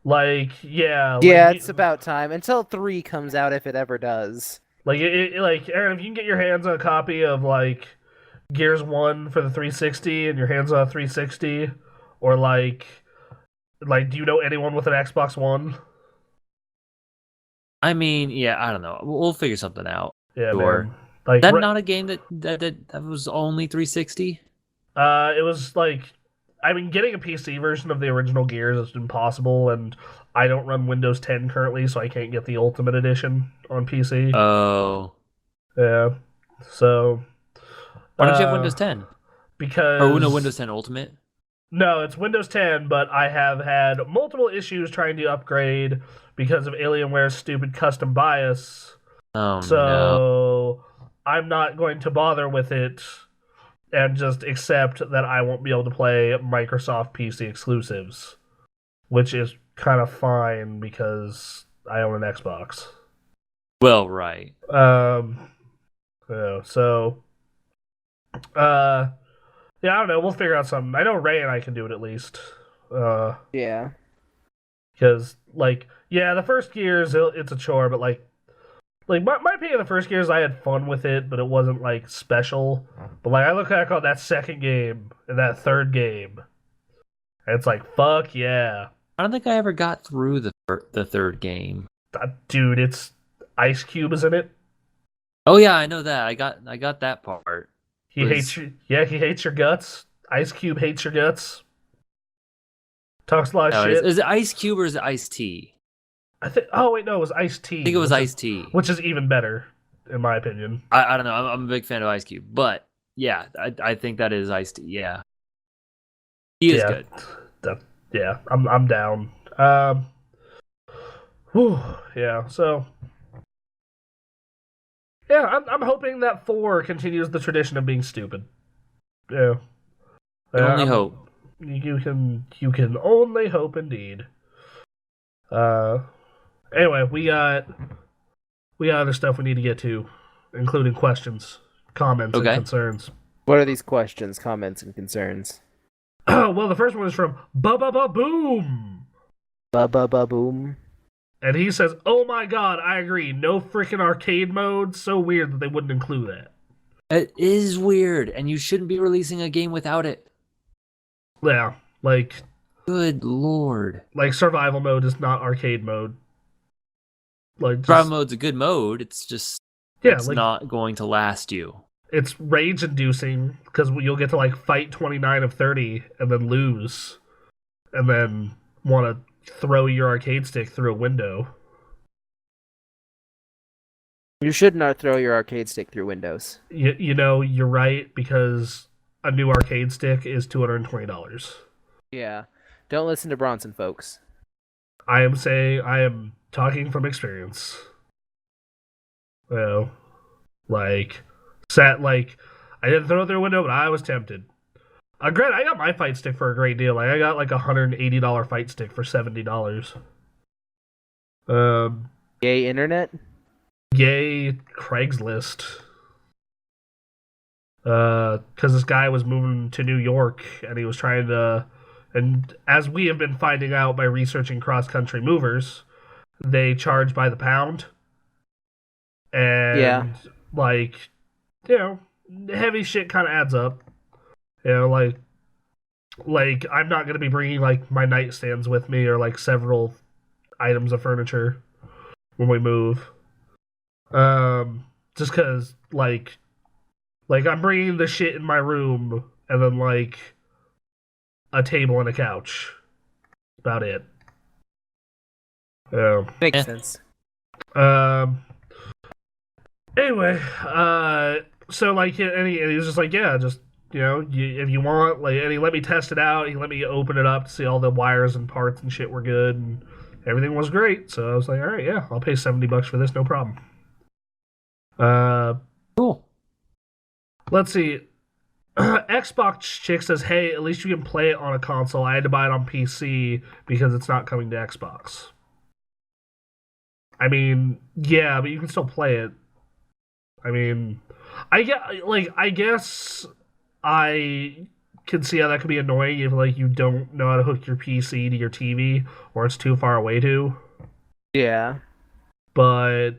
Like yeah, Yeah, like, it's about time. Until 3 comes out, if it ever does. like like Aaron, if you can get your hands on a copy of like Gears 1 for the 360 and your hands on a 360, or like do you know anyone with an Xbox One? I mean, yeah, I don't know. We'll figure something out. Yeah, Sure. man. Like That not a game that was only 360? it was like I mean getting a PC version of the original Gears is impossible, and I don't run Windows 10 currently, so I can't get the Ultimate Edition on PC. Oh. Yeah. So Why don't you have Windows 10? because Or no, Windows 10 Ultimate? No, it's Windows 10, but I have had multiple issues trying to upgrade because of Alienware's stupid custom bias. Oh, So no. I'm not going to bother with it and just accept that I won't be able to play Microsoft PC exclusives, which is kind of fine because I own an Xbox. Well, right. Yeah, so yeah, I don't know. We'll figure out something. I know Ray and I can do it at least. Yeah. Because like, yeah, the first Gears it's a chore, but like my opinion of the first Gears, I had fun with it, but it wasn't like special. But like, I look back on that second game and that third game, and it's like, fuck yeah, I don't think I ever got through the third game. dude, it's Ice Cube is in it. Oh yeah, I know that. I got that part. He hates you. Yeah, he hates your guts. Ice Cube hates your guts. Talks a lot of No, shit. is it Ice Cube or is it Ice T? I think. Oh wait, no, it was Ice T. I think it was Ice T. Which is even better, in my opinion. I don't know. I'm a big fan of Ice Cube, but yeah, I think that is Ice T. Yeah, he is good. Yeah, I'm down. Whew, yeah. So yeah, I'm hoping that 4 continues the tradition of being stupid. Yeah. I only hope. You can only hope indeed. Anyway, we got other stuff we need to get to, including questions, comments, and concerns. What are these questions, comments, and concerns? Well, the first one is from Boom, Ba-ba-ba-boom. and he says, "Oh my god, I agree. No freaking arcade mode. So weird that they wouldn't include that." It is weird, and you shouldn't be releasing a game without it. Yeah, like Good lord. survival mode is not arcade mode. Like Survival mode's a good mode. It's just Yeah, it's like not going to last you. it's rage inducing because you'll get to like fight 29 of 30 and then lose, and then want to throw your arcade stick through a window. You should not throw your arcade stick through windows. You know, you're right, because a new arcade stick is $220. Yeah. Don't listen to Bronson, folks. I am talking from experience. Well, like, I didn't throw it through a window, but I was tempted. Granted, I got my fight stick for a great deal. Like, I got like $180 fight stick for $70. Yay, internet. Yay, Craigslist. Because this guy was moving to New York and he was trying to, and as we have been finding out by researching cross-country movers, they charge by the pound. And, Yeah. like, you know, heavy shit kind of adds up. You know, like I'm not going to be bringing, like, my nightstands with me or, like, several items of furniture when we move. Just because, like I'm bringing the shit in my room and then, like, a table and a couch. About it. Yeah. Makes sense. Anyway, so, like, and he was just like, yeah, just, you know, if you want, like, and he let me test it out. He let me open it up to see all the wires and parts and shit were good, and everything was great. So I was like, all right, yeah, I'll pay $70 for this, no problem. Cool. Let's see. Xbox Chick says, hey, at least you can play it on a console. I had to buy it on PC because it's not coming to Xbox. I mean, yeah, but you can still play it. I mean, I guess I can see how that could be annoying if, like, you don't know how to hook your PC to your TV or it's too far away to. Yeah. But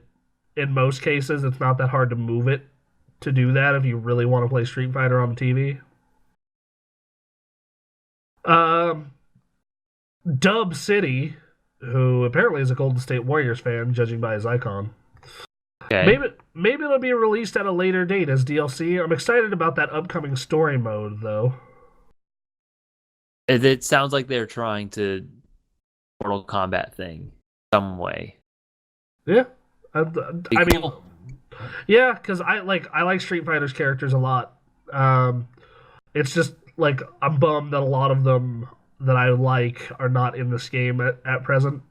in most cases, it's not that hard to move it to do that if you really want to play Street Fighter on the TV. Dub City, who apparently is a Golden State Warriors fan, judging by his icon. Okay. Maybe it'll be released at a later date as DLC. I'm excited about that upcoming story mode, though. It sounds like they're trying to Mortal Kombat thing some way. Yeah, I mean, Cool. yeah, because I like Street Fighter's characters a lot. It's just, like, I'm bummed that a lot of them that I like are not in this game at present.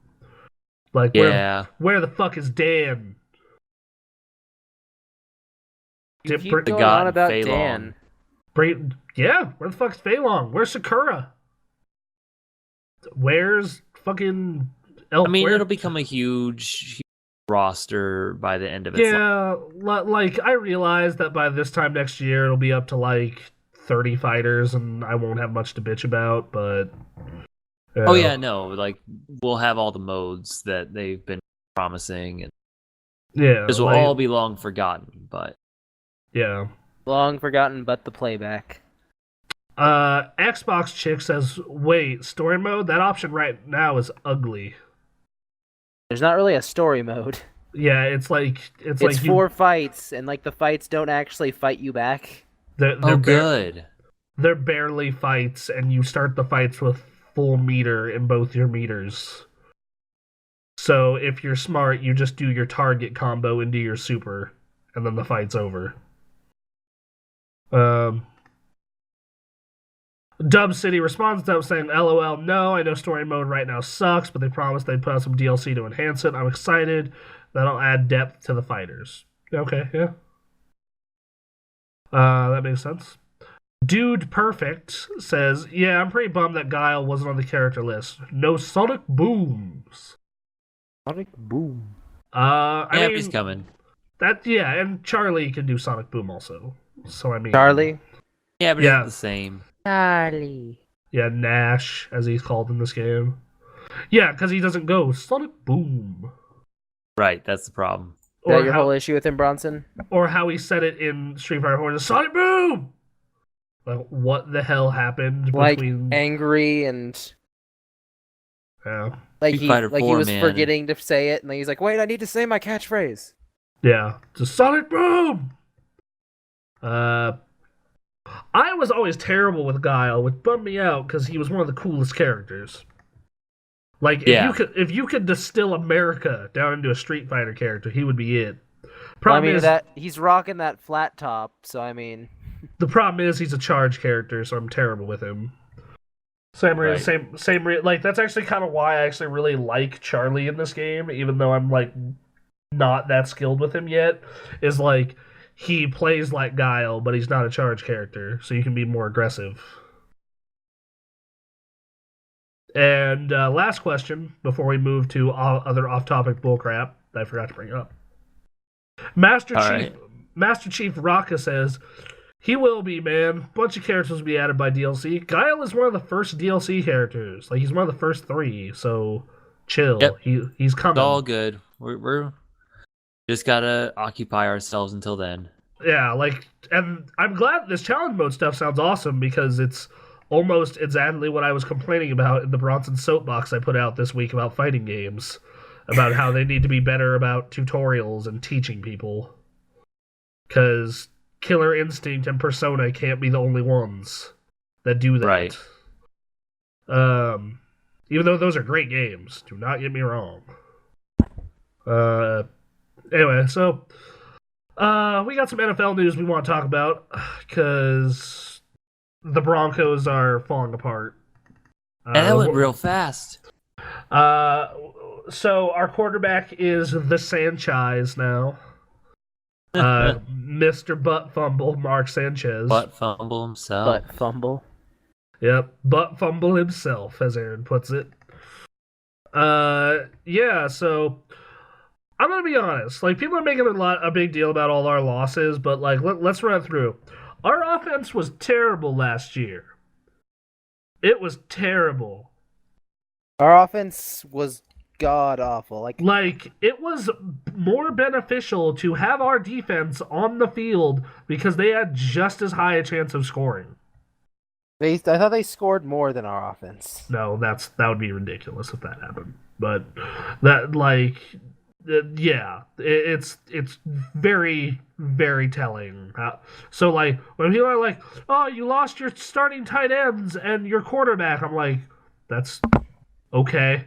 Like, Yeah. where the fuck is Dan? You Dip- keep Br- going God on about Fei Dan. Yeah, where the fuck's Fei Long? Where's Sakura? Where's fucking Elf? I mean, it'll become a huge roster by the end of its life. Yeah, like, I realize that by this time next year it'll be up to, like, 30 fighters and I won't have much to bitch about, but... Oh yeah, no, like, we'll have all the modes that they've been promising, and yeah, this will like, all be long forgotten, but... Yeah. Long forgotten, but the playback. Xbox Chick says, wait, story mode? That option right now is ugly. There's not really a story mode. Yeah, it's like It's like 4 fights, and, like, the fights don't actually fight you back. they're good. They're barely fights, and you start the fights with full meter in both your meters. So if you're smart, you just do your target combo into your super, and then the fight's over. Dub City responds to them saying, LOL, no, I know story mode right now sucks, but they promised they'd put out some DLC to enhance it. I'm excited. That'll add depth to the fighters. Okay, yeah. That makes sense. Dude Perfect says, yeah, I'm pretty bummed that Guile wasn't on the character list. No Sonic Booms. Sonic Boom. I mean, he's coming. Yeah, and Charlie can do Sonic Boom also. So, I mean... Charlie? Yeah, but Yeah. it's the same. Charlie. Yeah, Nash, as he's called in this game. Yeah, because he doesn't go Sonic Boom. Right, that's the problem. Is that your whole issue with him, Bronson? Or how he said it in Street Fighter 4, Sonic Boom! Like, what the hell happened Like, between... angry and... Yeah. Like Street he Fighter like 4, he was man. forgetting to say it, and then he's like, wait, I need to say my catchphrase. Yeah, just Sonic Boom. Uh, I was always terrible with Guile, which bummed me out because he was one of the coolest characters. Like Yeah. if you could distill America down into a Street Fighter character, he would be it. Well, I Problem mean is that he's rocking that flat top, so I mean, the problem is he's a charge character, so I'm terrible with him. Right. Like that's actually kind of why I actually really like Charlie in this game, even though I'm like not that skilled with him yet. Is like he plays like Guile, but he's not a charge character, so you can be more aggressive. And last question before we move to other off-topic bullcrap that I forgot to bring up. Master Chief Raka says he will be, man. Bunch of characters will be added by DLC. Guile is one of the first DLC characters. Like he's one of the first 3. So chill. Yep. He's coming. It's all good. We're just gotta occupy ourselves until then. Yeah, like, and I'm glad this challenge mode stuff sounds awesome because it's almost exactly what I was complaining about in the Bronson soapbox I put out this week about fighting games, about how they need to be better about tutorials and teaching people. Because Killer Instinct and Persona can't be the only ones that do that. Right. Even though those are great games, do not get me wrong. Anyway, so we got some NFL news we want to talk about because the Broncos are falling apart. And that went real fast. So our quarterback is the Sanchez now. Mr. Butt Fumble, Mark Sanchez. Butt fumble himself. butt fumble. Yep, Butt Fumble himself, as Aaron puts it. Yeah, so I'm gonna be honest. Like, people are making a big deal about all our losses, but like, let's run through. Our offense was terrible last year. It was terrible. Our offense was god awful. Like, it was more beneficial to have our defense on the field because they had just as high a chance of scoring. I thought they scored more than our offense. No, that would be ridiculous if that happened. But that, like, yeah, it's very, very telling. So like when people are like, "Oh, you lost your starting tight ends and your quarterback," I'm like, "That's okay,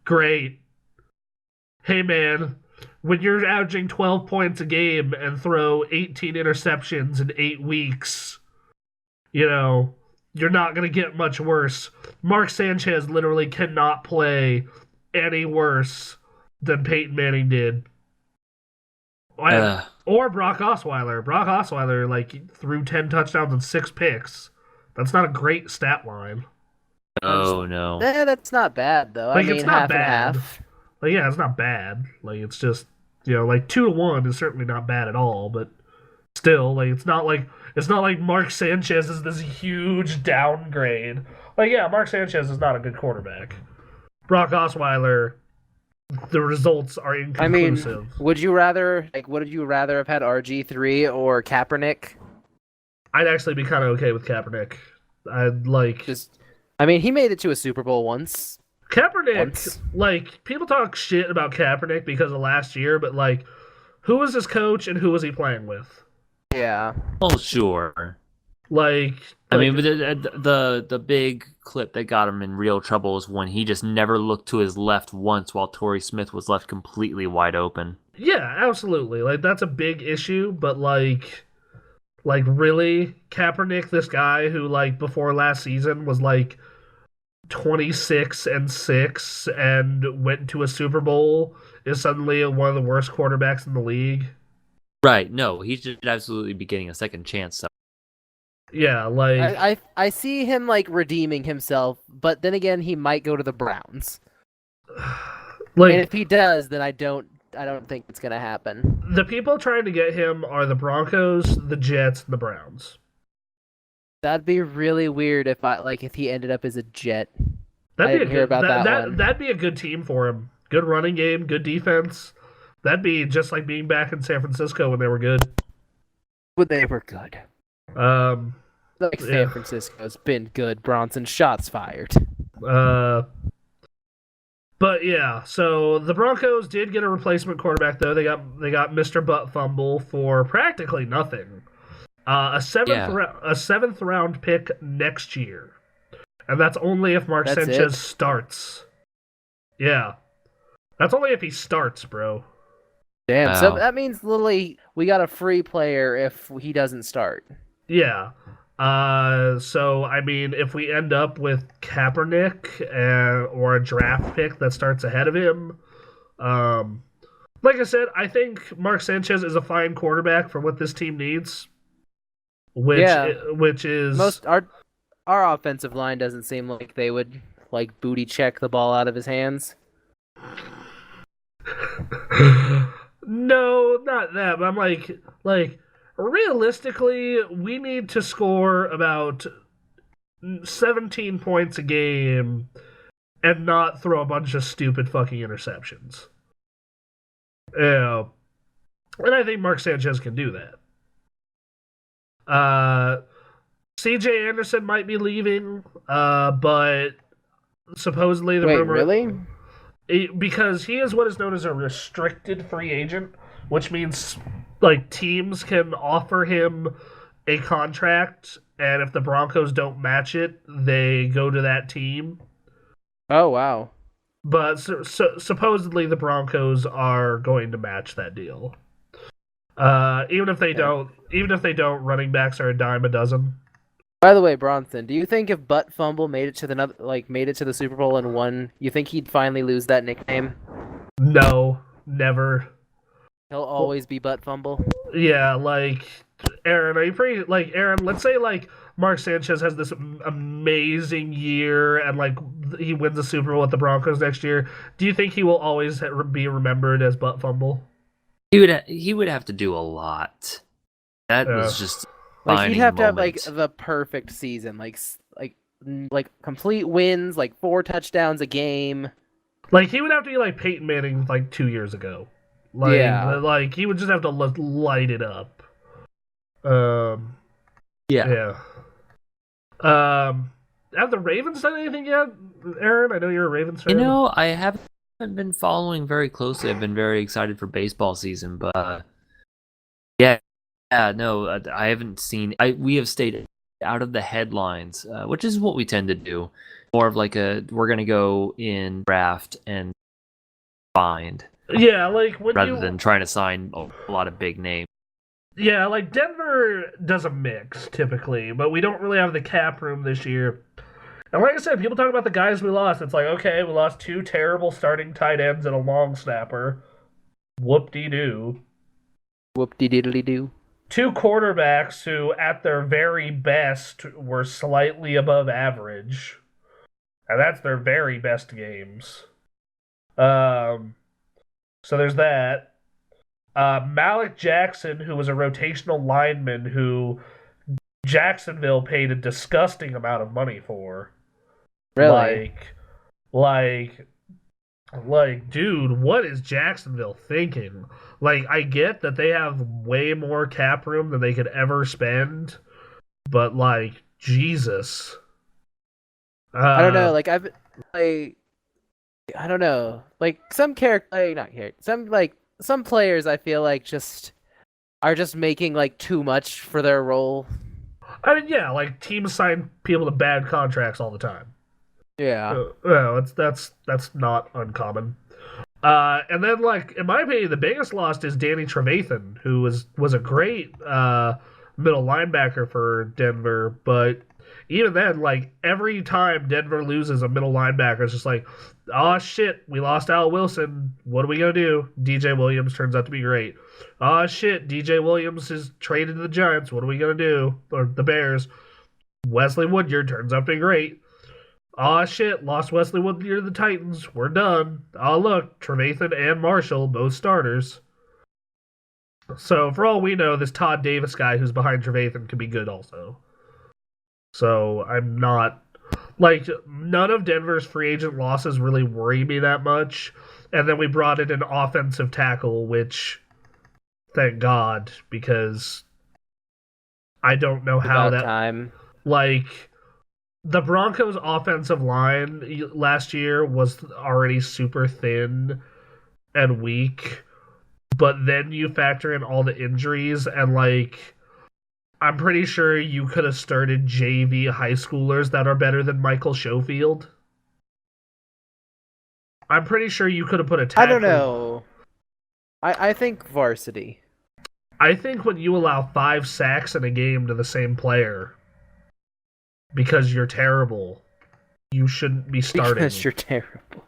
great." Hey man, when you're averaging 12 points a game and throw 18 interceptions in 8 weeks, you know, you're not gonna get much worse. Mark Sanchez literally cannot play any worse than Peyton Manning did. Or Brock Osweiler. Brock Osweiler, like, threw 10 touchdowns and 6 picks. That's not a great stat line. Oh, no. That's not bad, though. Like, I mean, it's not half bad. and half. Like, yeah, it's not bad. Like, it's just, you know, like, 2-1 is certainly not bad at all, but still, like, it's not like Mark Sanchez is this huge downgrade. Like, yeah, Mark Sanchez is not a good quarterback. Brock Osweiler, the results are inconclusive. I mean, would you rather have had RG3 or Kaepernick? I'd actually be kind of okay with Kaepernick. I'd like he made it to a Super Bowl once. Kaepernick. Like, people talk shit about Kaepernick because of last year, but like, who was his coach and who was he playing with? Yeah. Oh, sure. Like, I mean, but the big clip that got him in real trouble is when he just never looked to his left once while Torrey Smith was left completely wide open. Yeah, absolutely. Like, that's a big issue, but like really, Kaepernick, this guy who like before last season was like 26-6 and went to a Super Bowl, is suddenly one of the worst quarterbacks in the league. Right? No, he should absolutely be getting a second chance. So. Yeah, like I see him like redeeming himself, but then again, he might go to the Browns. like, and if he does, then I don't think it's gonna happen. The people trying to get him are the Broncos, the Jets, and the Browns. That'd be really weird if he ended up as a Jet. That'd hear about that one. That'd be a good team for him. Good running game, good defense. That'd be just like being back in San Francisco when they were good. When they were good. San Francisco's been good. Bronson, shots fired. But yeah, so the Broncos did get a replacement quarterback though. They got Mr. Butt Fumble for practically nothing. Yeah. A seventh round pick next year, and that's only if Mark That's Sanchez it. starts. Yeah, that's only if he starts, bro. Damn. So Wow. that means literally we got a free player if he doesn't start. Yeah. So I mean, if we end up with Kaepernick or a draft pick that starts ahead of him, um, like I said, I think Mark Sanchez is a fine quarterback for what this team needs, which Yeah. which is Most our offensive line doesn't seem like they would like booty check the ball out of his hands. no, not that. But I'm like realistically, we need to score about 17 points a game and not throw a bunch of stupid fucking interceptions. Yeah, and I think Mark Sanchez can do that. Uh, CJ Anderson might be leaving, but supposedly the Wait, rumor really? because he is what is known as a restricted free agent, which means like teams can offer him a contract, and if the Broncos don't match it, they go to that team. Oh wow. But supposedly the Broncos are going to match that deal. Okay. Even if they don't, running backs are a dime a dozen. By the way, Bronson, do you think if Butt Fumble made it to made it to the Super Bowl and won, you think he'd finally lose that nickname? No, never. He'll always be Butt Fumble. Yeah, like Aaron, are you pretty like Aaron? Let's say like Mark Sanchez has this amazing year and like he wins the Super Bowl with the Broncos next year. Do you think he will always be remembered as butt fumble? He would have to do a lot. That Yeah, was just a Like he'd defining have to have like moment. the perfect season, like complete wins, like 4 touchdowns a game. like he would have to be like Peyton Manning like 2 years ago. Yeah. Like he would just have to light it up. Um, Yeah. yeah. Have the Ravens done anything yet, Aaron? I know you're a Ravens fan. I haven't been following very closely. I've been very excited for baseball season, but yeah, no, I haven't seen. We have stayed out of the headlines, which is what we tend to do. More of like we're gonna go in draft and find Yeah, like when rather you than trying to sign a lot of big names. Yeah, like Denver does a mix typically, but we don't really have the cap room this year. And like I said, people talk about the guys we lost. It's like, okay, we lost two terrible starting tight ends and a long snapper. Whoop de doo. Whoop de diddly doo. Two quarterbacks who, at their very best, were slightly above average. And that's their very best games. Um, so there's that. Malik Jackson, who was a rotational lineman who Jacksonville paid a disgusting amount of money for. Really? Like, like, dude, what is Jacksonville thinking? Like, I get that they have way more cap room than they could ever spend, but like, Jesus. I don't know. Uh, I don't know. Like some character, not character. Some players, I feel like just are just making like too much for their role. I mean, yeah, like teams sign people to bad contracts all the time. Yeah. Well, that's not uncommon. And then, like, in my opinion, the biggest loss is Danny Trevathan, who was a great middle linebacker for Denver. But even then, like, every time Denver loses a middle linebacker, it's just like, oh shit, we lost Al Wilson. What are we gonna do? DJ Williams turns out to be great. Oh shit, DJ Williams is traded to the Giants. What are we gonna do? Or the Bears. Wesley Woodyard turns out to be great. Aw, shit, lost Wesley Woodyard to the Titans. We're done. Oh, look, Trevathan and Marshall, both starters. So, for all we know, this Todd Davis guy who's behind Trevathan could be good also. So, I'm not. Like, none of Denver's free agent losses really worry me that much. And then we brought in an offensive tackle, which, thank God, because I don't know how About that. time. Like, the Broncos' offensive line last year was already super thin and weak, but then you factor in all the injuries and like I'm pretty sure you could have started JV high schoolers that are better than Michael Schofield. I'm pretty sure you could have put a tackle. I don't know. I think varsity. I think when you allow 5 sacks in a game to the same player because you're terrible, you shouldn't be starting. Because you're terrible.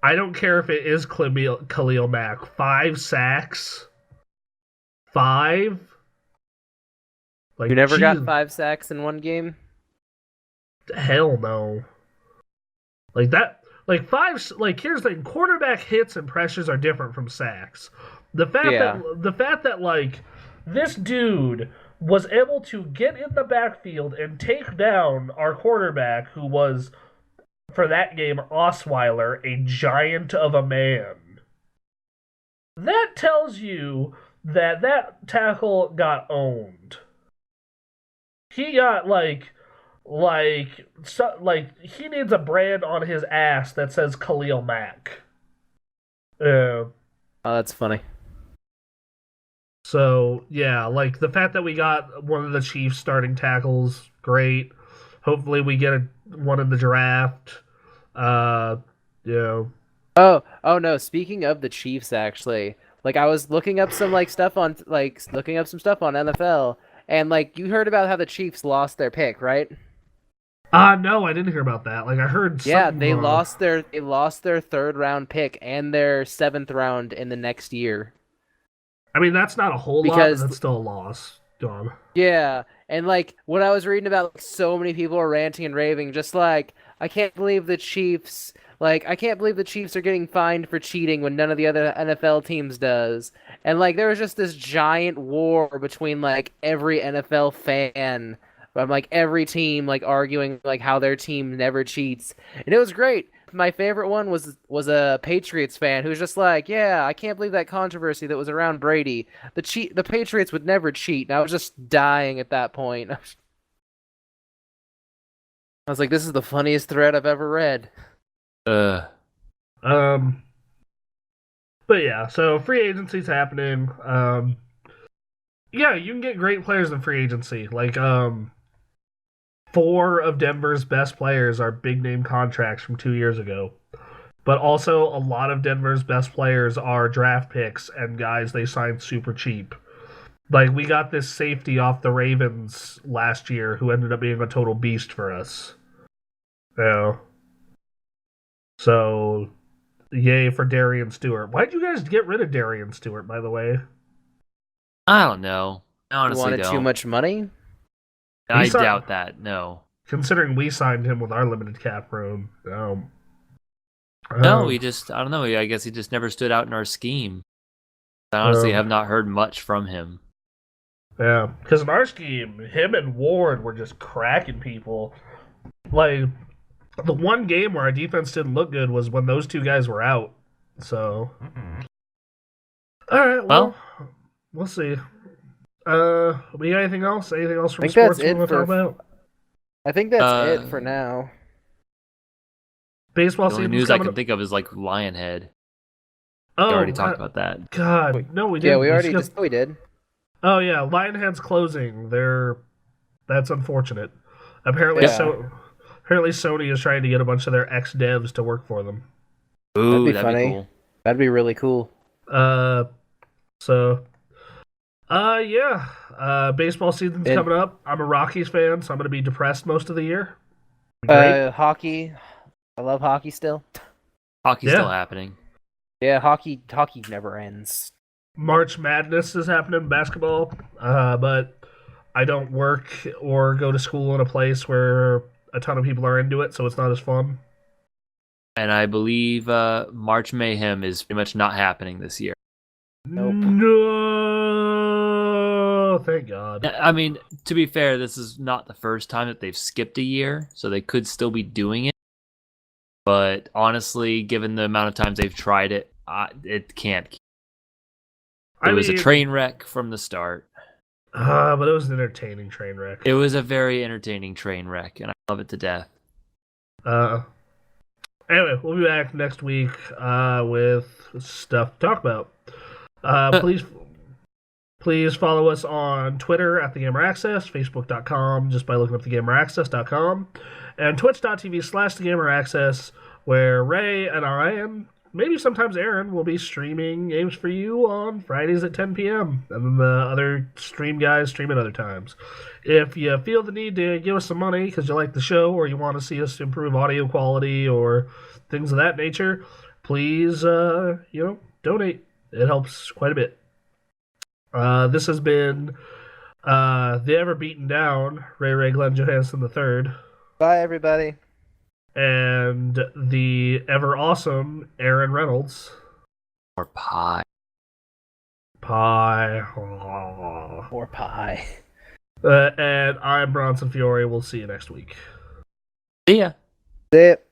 I don't care if it is Khalil Mack. 5 sacks? 5? Like, You never geez, got 5 sacks in one game? hell no. Like that, like 5, like here's the thing, quarterback hits and pressures are different from sacks. The fact that like this dude was able to get in the backfield and take down our quarterback who was for that game Osweiler, a giant of a man. That tells you that that tackle got owned. He got like he needs a brand on his ass that says Khalil Mack. Oh, that's funny. So yeah, like the fact that we got one of the Chiefs starting tackles, great. Hopefully we get one in the draft. You know. Oh no, speaking of the Chiefs actually, like I was looking up some stuff on NFL, and like you heard about how the Chiefs lost their pick, right? No, I didn't hear about that. Like I heard Yeah, something they lost their 3rd round pick and their 7th round in the next year. I mean, that's not a whole lot, but that's still a loss. Dog. Yeah, and like what I was reading about, like, so many people are ranting and raving, just like I can't believe the Chiefs. Like I can't believe the Chiefs are getting fined for cheating when none of the other NFL teams does. And like there was just this giant war between like every NFL fan, from like every team like arguing like how their team never cheats, and it was great. My favorite one was a Patriots fan who was just like, "Yeah, I can't believe that controversy that was around Brady. The Patriots would never cheat." And I was just dying at that point. I was like, "This is the funniest thread I've ever read." But yeah, so free agency's happening. Yeah, you can get great players in free agency. Like 4 of Denver's best players are big name contracts from 2 years ago. But also, a lot of Denver's best players are draft picks and guys they signed super cheap. Like, we got this safety off the Ravens last year who ended up being a total beast for us. Yeah. So, yay for Darian Stewart. Why'd you guys get rid of Darian Stewart, by the way? I don't know. I honestly wanted don't. too much money? I doubt that. No. Considering we signed him with our limited cap room. No, I don't know. I guess he just never stood out in our scheme. I honestly have not heard much from him. Yeah, because in our scheme, him and Ward were just cracking people. Like, the one game where our defense didn't look good was when those 2 guys were out. So, all right, well, we'll see. We got anything else? Anything else from sports we want to talk about? I think that's it for now. Baseball the only news I can think of is like Lionhead. Oh, we already talked about that. God, no, we didn't. Yeah, we did. Oh yeah, Lionhead's closing. That's unfortunate. Apparently, apparently Sony is trying to get a bunch of their ex-devs to work for them. Ooh, that'd be funny. Cool. That'd be really cool. Baseball season's coming up. I'm a Rockies fan, so I'm gonna be depressed most of the year. Hockey. I love hockey still. Hockey's still happening. Yeah, hockey never ends. March Madness is happening in basketball, but I don't work or go to school in a place where a ton of people are into it, so it's not as fun. And I believe March Mayhem is pretty much not happening this year. Nope. No, thank God. I mean, to be fair, this is not the first time that they've skipped a year, so they could still be doing it. But honestly, given the amount of times they've tried it, it can't. It was a train wreck from the start. But it was an entertaining train wreck. It was a very entertaining train wreck, and I love it to death. Anyway, we'll be back next week with stuff to talk about. Please follow us on Twitter at The Gamer Access, Facebook.com just by looking up TheGamerAccess.com, and Twitch.tv/The Gamer Access, where Ray and I, and maybe sometimes Aaron, will be streaming games for you on Fridays at 10 p.m. And then the other stream guys stream at other times. If you feel the need to give us some money because you like the show or you want to see us improve audio quality or things of that nature, please, donate. It helps quite a bit. This has been the ever beaten down Ray Glenn Johansson III. Bye, everybody. And the ever awesome Aaron Reynolds. Or pie. Pie. Or pie. And I'm Bronson Fiore. We'll see you next week. See ya. See it.